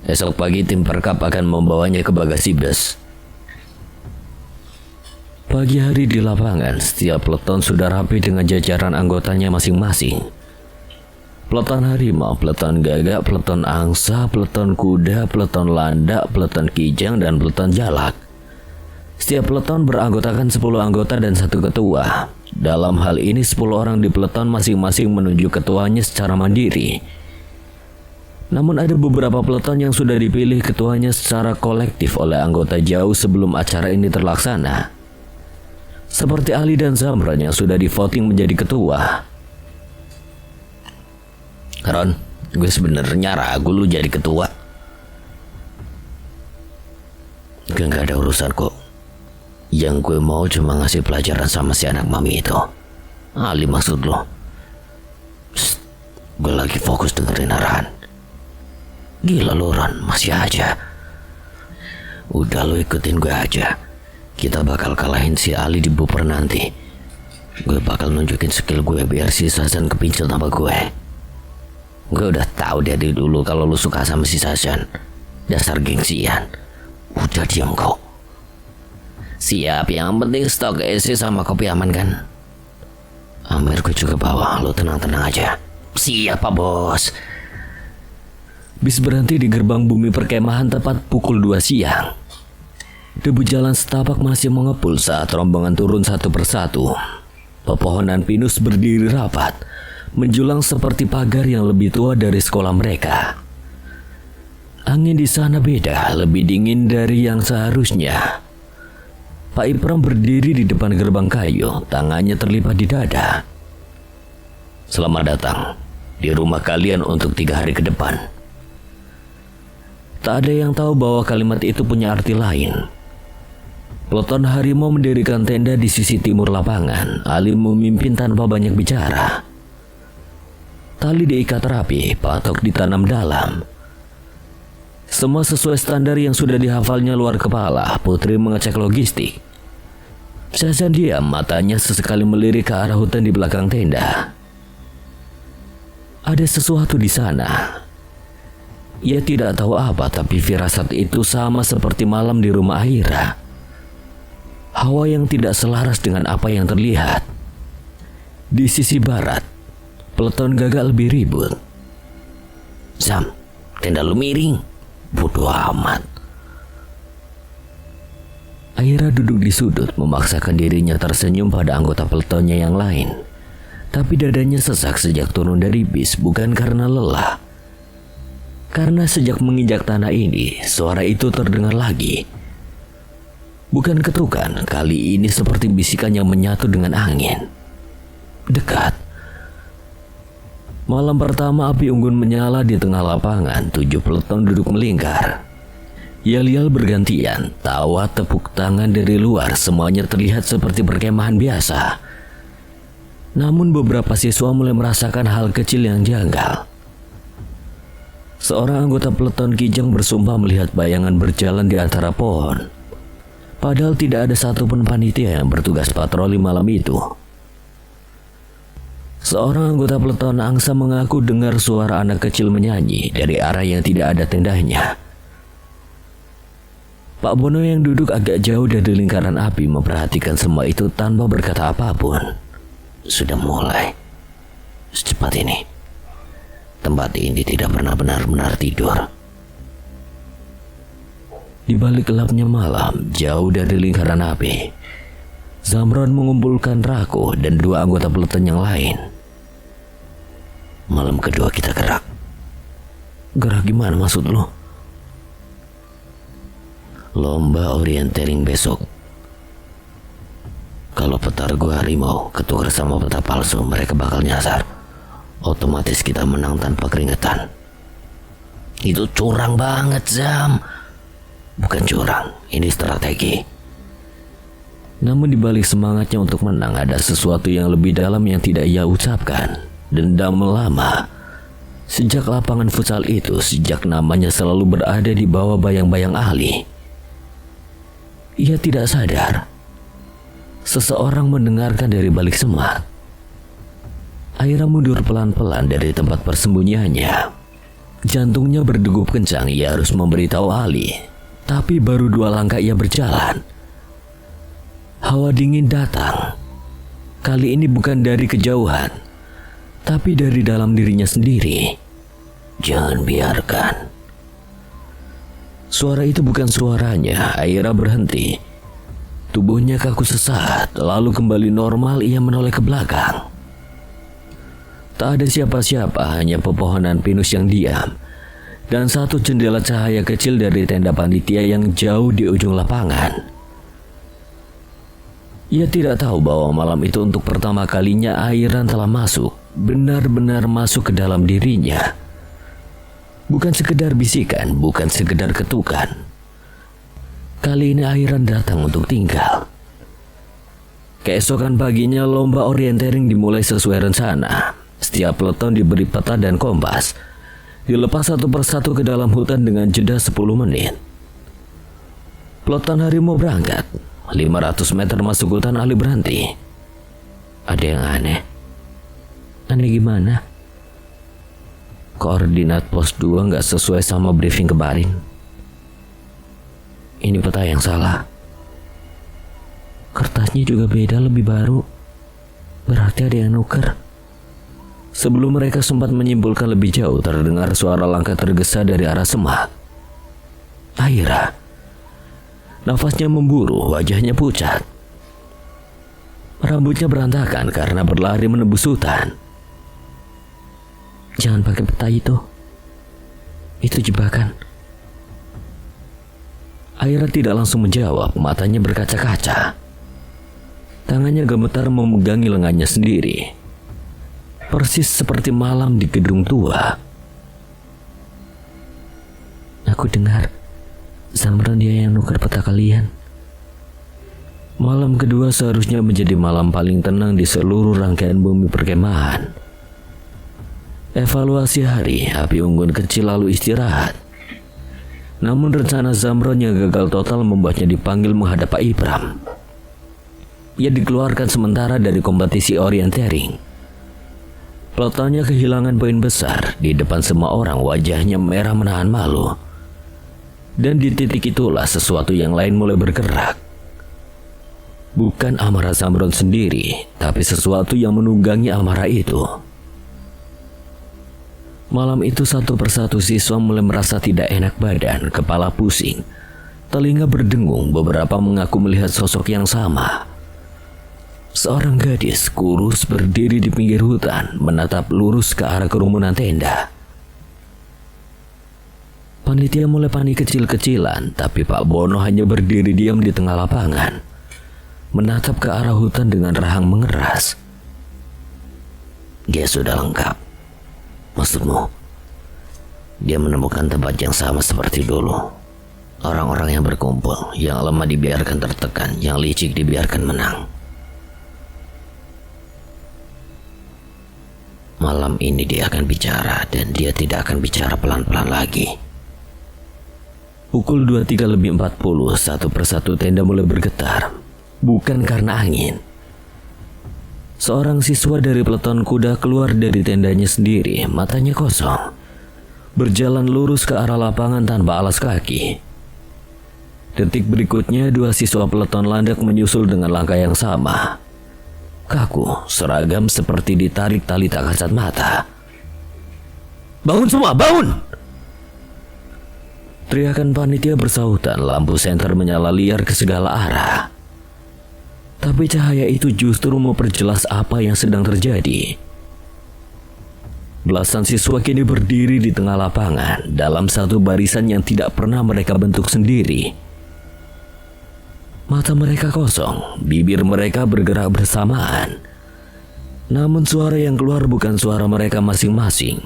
Esok pagi tim perkap akan membawanya ke bagasi bus. Pagi hari di lapangan, setiap peleton sudah rapi dengan jajaran anggotanya masing-masing. Peleton harimau, peleton gagak, peleton angsa, peleton kuda, peleton landak, peleton kijang, dan peleton jalak. Setiap peleton beranggotakan 10 anggota dan 1 ketua. Dalam hal ini 10 orang di peleton masing-masing menunjuk ketuanya secara mandiri. Namun ada beberapa peleton yang sudah dipilih ketuanya secara kolektif oleh anggota jauh sebelum acara ini terlaksana. Seperti Ali dan Zamran yang sudah di-voting menjadi ketua. Ron, gue sebenarnya ragu lu jadi ketua. Gak ada urusan kok. Yang gue mau cuma ngasih pelajaran sama si anak mami itu. Ali maksud lo? Gue lagi fokus dengerin arahan. Gila lu Ron, masih aja. Udah lo ikutin gue aja. Kita bakal kalahin si Ali di buper nanti. Gue bakal nunjukin skill gue biar si Sasan kepincil sama gue. Gue udah tahu dari dulu kalau lu suka sama si Sasan. Dasar gengsian. Udah diam kau. Siap, yang penting stok isi sama kopi aman kan? Amir gue juga bawa, lo tenang-tenang aja. Siap Pak Bos. Bis berhenti di gerbang bumi perkemahan tepat pukul 2 siang. Debu jalan setapak masih mengepul saat rombongan turun satu persatu. Pepohonan pinus berdiri rapat, menjulang seperti pagar yang lebih tua dari sekolah mereka. Angin di sana beda, lebih dingin dari yang seharusnya. Pak Ipram berdiri di depan gerbang kayu, tangannya terlipat di dada. Selamat datang di rumah kalian untuk 3 hari ke depan. Tak ada yang tahu bahwa kalimat itu punya arti lain. Peleton harimau mendirikan tenda di sisi timur lapangan. Ali memimpin tanpa banyak bicara. Tali diikat rapi, patok ditanam dalam. Semua sesuai standar yang sudah dihafalnya luar kepala. Putri mengecek logistik. Sasan diam, matanya sesekali melirik ke arah hutan di belakang tenda. Ada sesuatu di sana. Ia tidak tahu apa, tapi firasat itu sama seperti malam di rumah Aira. Hawa yang tidak selaras dengan apa yang terlihat. Di sisi barat, peleton gagak lebih ribut. Zam, tenda lu miring. Bodoh amat. Aira duduk di sudut, memaksakan dirinya tersenyum pada anggota peletonnya yang lain. Tapi dadanya sesak sejak turun dari bis, bukan karena lelah. Karena sejak menginjak tanah ini, suara itu terdengar lagi. Bukan ketukan, kali ini seperti bisikan yang menyatu dengan angin. Dekat. Malam pertama api unggun menyala di tengah lapangan, 7 peleton duduk melingkar. Yel-yel bergantian, tawa tepuk tangan dari luar, semuanya terlihat seperti perkemahan biasa. Namun beberapa siswa mulai merasakan hal kecil yang janggal. Seorang anggota peleton Kijang bersumpah melihat bayangan berjalan di antara pohon. Padahal tidak ada satupun panitia yang bertugas patroli malam itu. Seorang anggota peleton angsa mengaku dengar suara anak kecil menyanyi dari arah yang tidak ada tendanya. Pak Bono yang duduk agak jauh dari lingkaran api memperhatikan semua itu tanpa berkata apapun. Sudah mulai. Secepat ini. Tempat ini tidak pernah benar-benar tidur. Di balik gelapnya malam, jauh dari lingkaran api, Zamron mengumpulkan Rako dan 2 anggota peleton yang lain. Malam kedua kita gerak. Gerak gimana maksud lo? Lomba orienteering besok. Kalau peta regu harimau ketukar sama peta palsu, mereka bakal nyasar. Otomatis kita menang tanpa keringetan. Itu curang banget, Zam. Bukan curang, ini strategi. Namun dibalik semangatnya untuk menang ada sesuatu yang lebih dalam yang tidak ia ucapkan. Dendam lama. Sejak lapangan futsal itu, sejak namanya selalu berada di bawah bayang-bayang ahli. Ia tidak sadar. Seseorang mendengarkan dari balik semak. Aira mundur pelan-pelan dari tempat persembunyiannya. Jantungnya berdegup kencang, ia harus memberitahu Ali. Tapi baru 2 langkah ia berjalan. Hawa dingin datang. Kali ini bukan dari kejauhan, tapi dari dalam dirinya sendiri. Jangan biarkan. Suara itu bukan suaranya. Aira berhenti. Tubuhnya kaku sesaat, lalu kembali normal. Ia menoleh ke belakang. Tak ada siapa-siapa, hanya pepohonan pinus yang diam dan 1 jendela cahaya kecil dari tenda panitia yang jauh di ujung lapangan. Ia tidak tahu bahwa malam itu untuk pertama kalinya Airan telah masuk, benar-benar masuk ke dalam dirinya. Bukan sekedar bisikan, bukan sekedar ketukan. Kali ini Airan datang untuk tinggal. Keesokan paginya lomba orienteering dimulai sesuai rencana. Setiap peleton diberi peta dan kompas. Dilepas satu persatu ke dalam hutan dengan jeda 10 menit. Peleton harimau berangkat. 500 meter masuk hutan, Ali berhenti. Ada yang aneh. Aneh gimana? Koordinat pos 2 gak sesuai sama briefing kemarin. Ini peta yang salah. Kertasnya juga beda, lebih baru. Berarti ada yang nuker. Sebelum mereka sempat menyimpulkan lebih jauh, terdengar suara langkah tergesa dari arah semak. Aira. Nafasnya memburu, wajahnya pucat. Rambutnya berantakan karena berlari menembus hutan. Jangan pakai peta itu. Itu jebakan. Aira tidak langsung menjawab, matanya berkaca-kaca. Tangannya gemetar memegangi lengannya sendiri. Persis seperti malam di gedung tua. Aku dengar Zamron dia yang nuker peta kalian. Malam kedua seharusnya menjadi malam paling tenang di seluruh rangkaian bumi perkemahan. Evaluasi hari, api unggun kecil lalu istirahat. Namun rencana Zamron yang gagal total membuatnya dipanggil menghadap Pak Ibram. Ia dikeluarkan sementara dari kompetisi orienteering. Peletonnya kehilangan poin besar. Di depan semua orang wajahnya merah menahan malu. Dan di titik itulah sesuatu yang lain mulai bergerak. Bukan amarah Zamron sendiri, tapi sesuatu yang menunggangi amarah itu. Malam itu satu persatu siswa mulai merasa tidak enak badan, kepala pusing, telinga berdengung. Beberapa mengaku melihat sosok yang sama. Seorang gadis kurus berdiri di pinggir hutan, menatap lurus ke arah kerumunan tenda. Panitia mulai panik kecil-kecilan, tapi Pak Bono hanya berdiri diam di tengah lapangan, menatap ke arah hutan dengan rahang mengeras. Dia sudah lengkap. Maksudmu, dia menemukan tempat yang sama seperti dulu. Orang-orang yang berkumpul, yang lemah dibiarkan tertekan, yang licik dibiarkan menang. Malam ini dia akan bicara, dan dia tidak akan bicara pelan-pelan lagi. Pukul 23:40, satu persatu tenda mulai bergetar. Bukan karena angin. Seorang siswa dari peleton kuda keluar dari tendanya sendiri, matanya kosong. Berjalan lurus ke arah lapangan tanpa alas kaki. Detik berikutnya, dua siswa peleton landak menyusul dengan langkah yang sama. Kaku, seragam seperti ditarik tali tak kasat mata. "Bangun semua, bangun!" Teriakan panitia bersahutan, lampu senter menyala liar ke segala arah. Tapi cahaya itu justru memperjelas apa yang sedang terjadi. Belasan siswa kini berdiri di tengah lapangan dalam satu barisan yang tidak pernah mereka bentuk sendiri. Mata mereka kosong, bibir mereka bergerak bersamaan. Namun suara yang keluar bukan suara mereka masing-masing.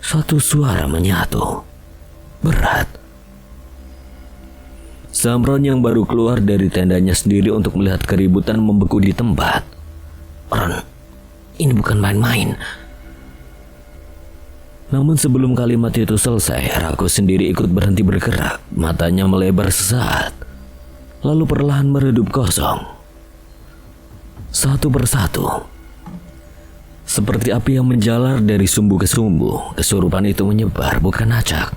Satu suara menyatu. Berat. Zamron yang baru keluar dari tendanya sendiri untuk melihat keributan membeku di tempat. "Ron, ini bukan main-main." Namun sebelum kalimat itu selesai, Rako sendiri ikut berhenti bergerak. Matanya melebar sesaat, lalu perlahan meredup kosong. Satu persatu, seperti api yang menjalar dari sumbu ke sumbu, kesurupan itu menyebar, bukan acak.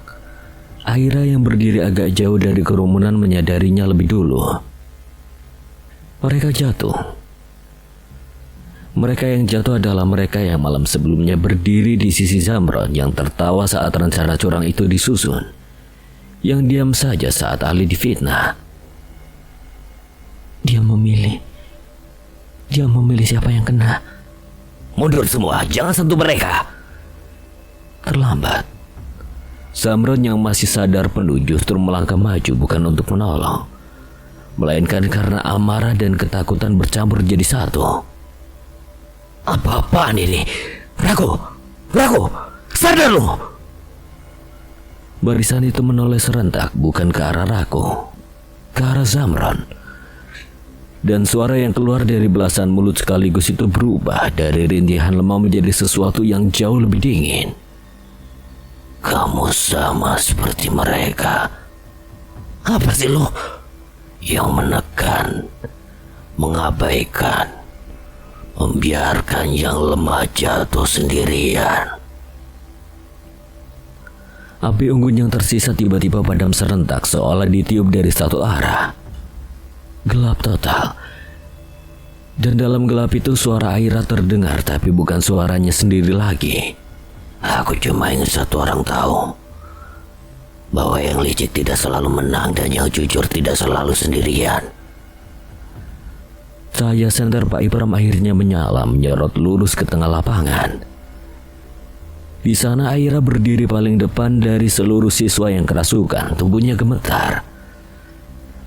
Aira yang berdiri agak jauh dari kerumunan menyadarinya lebih dulu. Mereka jatuh. Mereka yang jatuh adalah mereka yang malam sebelumnya berdiri di sisi Zamron yang tertawa saat rencana curang itu disusun, yang diam saja saat Ali difitnah. Dia memilih siapa yang kena. "Mundur semua, jangan sentuh mereka." Terlambat. Zamron yang masih sadar penuh justru melangkah maju bukan untuk menolong, melainkan karena amarah dan ketakutan bercampur jadi satu. "Apa-apaan ini? Rako, sadar lu!" Barisan itu menoleh serentak, bukan ke arah Rako, ke arah Zamron. Dan suara yang keluar dari belasan mulut sekaligus itu berubah dari rintihan lemah menjadi sesuatu yang jauh lebih dingin. "Kamu sama seperti mereka. Apa sih lo? Yang menekan, mengabaikan, membiarkan yang lemah jatuh sendirian." Api unggun yang tersisa tiba-tiba padam serentak seolah ditiup dari satu arah. Gelap total. Dan dalam gelap itu suara Aira terdengar, tapi bukan suaranya sendiri lagi. "Aku cuma ingin satu orang tahu, bahwa yang licik tidak selalu menang dan yang jujur tidak selalu sendirian." Cahaya senter Pak Ipram akhirnya menyala, menyorot lurus ke tengah lapangan. Di sana Aira berdiri paling depan dari seluruh siswa yang kerasukan, tubuhnya gemetar.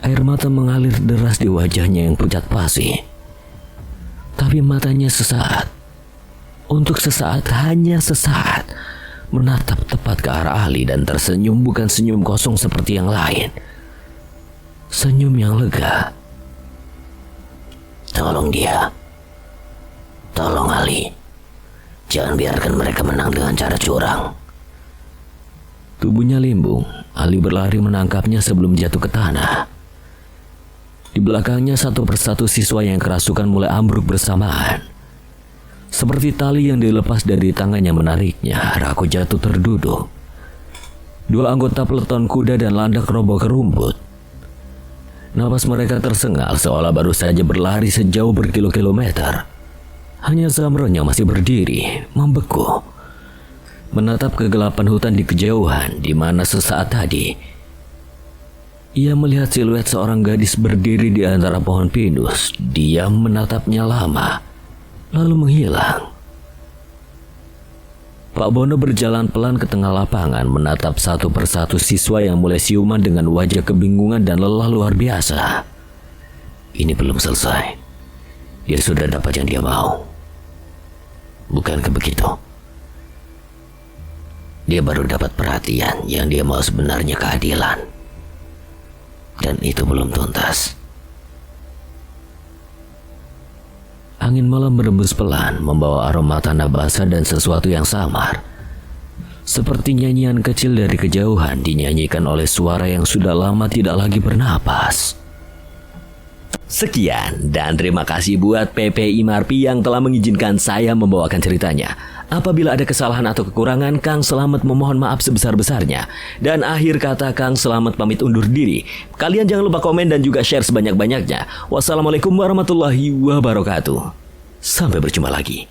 Air mata mengalir deras di wajahnya yang pucat pasi. Tapi matanya sesaat, untuk sesaat, hanya sesaat, menatap tepat ke arah Ali dan tersenyum, bukan senyum kosong seperti yang lain. Senyum yang lega. "Tolong dia. Tolong Ali. Jangan biarkan mereka menang dengan cara curang." Tubuhnya limbung. Ali berlari menangkapnya sebelum jatuh ke tanah. Di belakangnya satu persatu siswa yang kerasukan mulai ambruk bersamaan. Seperti tali yang dilepas dari tangannya menariknya, Rako jatuh terduduk. Dua anggota peleton kuda dan landak roboh ke rumput. Napas mereka tersengal seolah baru saja berlari sejauh berkilo-kilometer. Hanya Zamron yang masih berdiri, membeku, menatap kegelapan hutan di kejauhan, di mana sesaat tadi ia melihat siluet seorang gadis berdiri di antara pohon pinus. Diam menatapnya lama, lalu menghilang. Pak Bono berjalan pelan ke tengah lapangan menatap satu persatu siswa yang mulai siuman dengan wajah kebingungan dan lelah luar biasa. Ini belum selesai. Dia sudah dapat yang dia mau. Bukankah begitu? Dia baru dapat perhatian, yang dia mau sebenarnya keadilan. Dan itu belum tuntas. Angin malam berembus pelan, membawa aroma tanah basah dan sesuatu yang samar. Seperti nyanyian kecil dari kejauhan dinyanyikan oleh suara yang sudah lama tidak lagi bernapas. Sekian, dan terima kasih buat PPI Marpi yang telah mengizinkan saya membawakan ceritanya. Apabila ada kesalahan atau kekurangan, Kang Selamet memohon maaf sebesar-besarnya. Dan akhir kata, Kang Selamet pamit undur diri. Kalian jangan lupa komen dan juga share sebanyak-banyaknya. Wassalamualaikum warahmatullahi wabarakatuh. Sampai berjumpa lagi.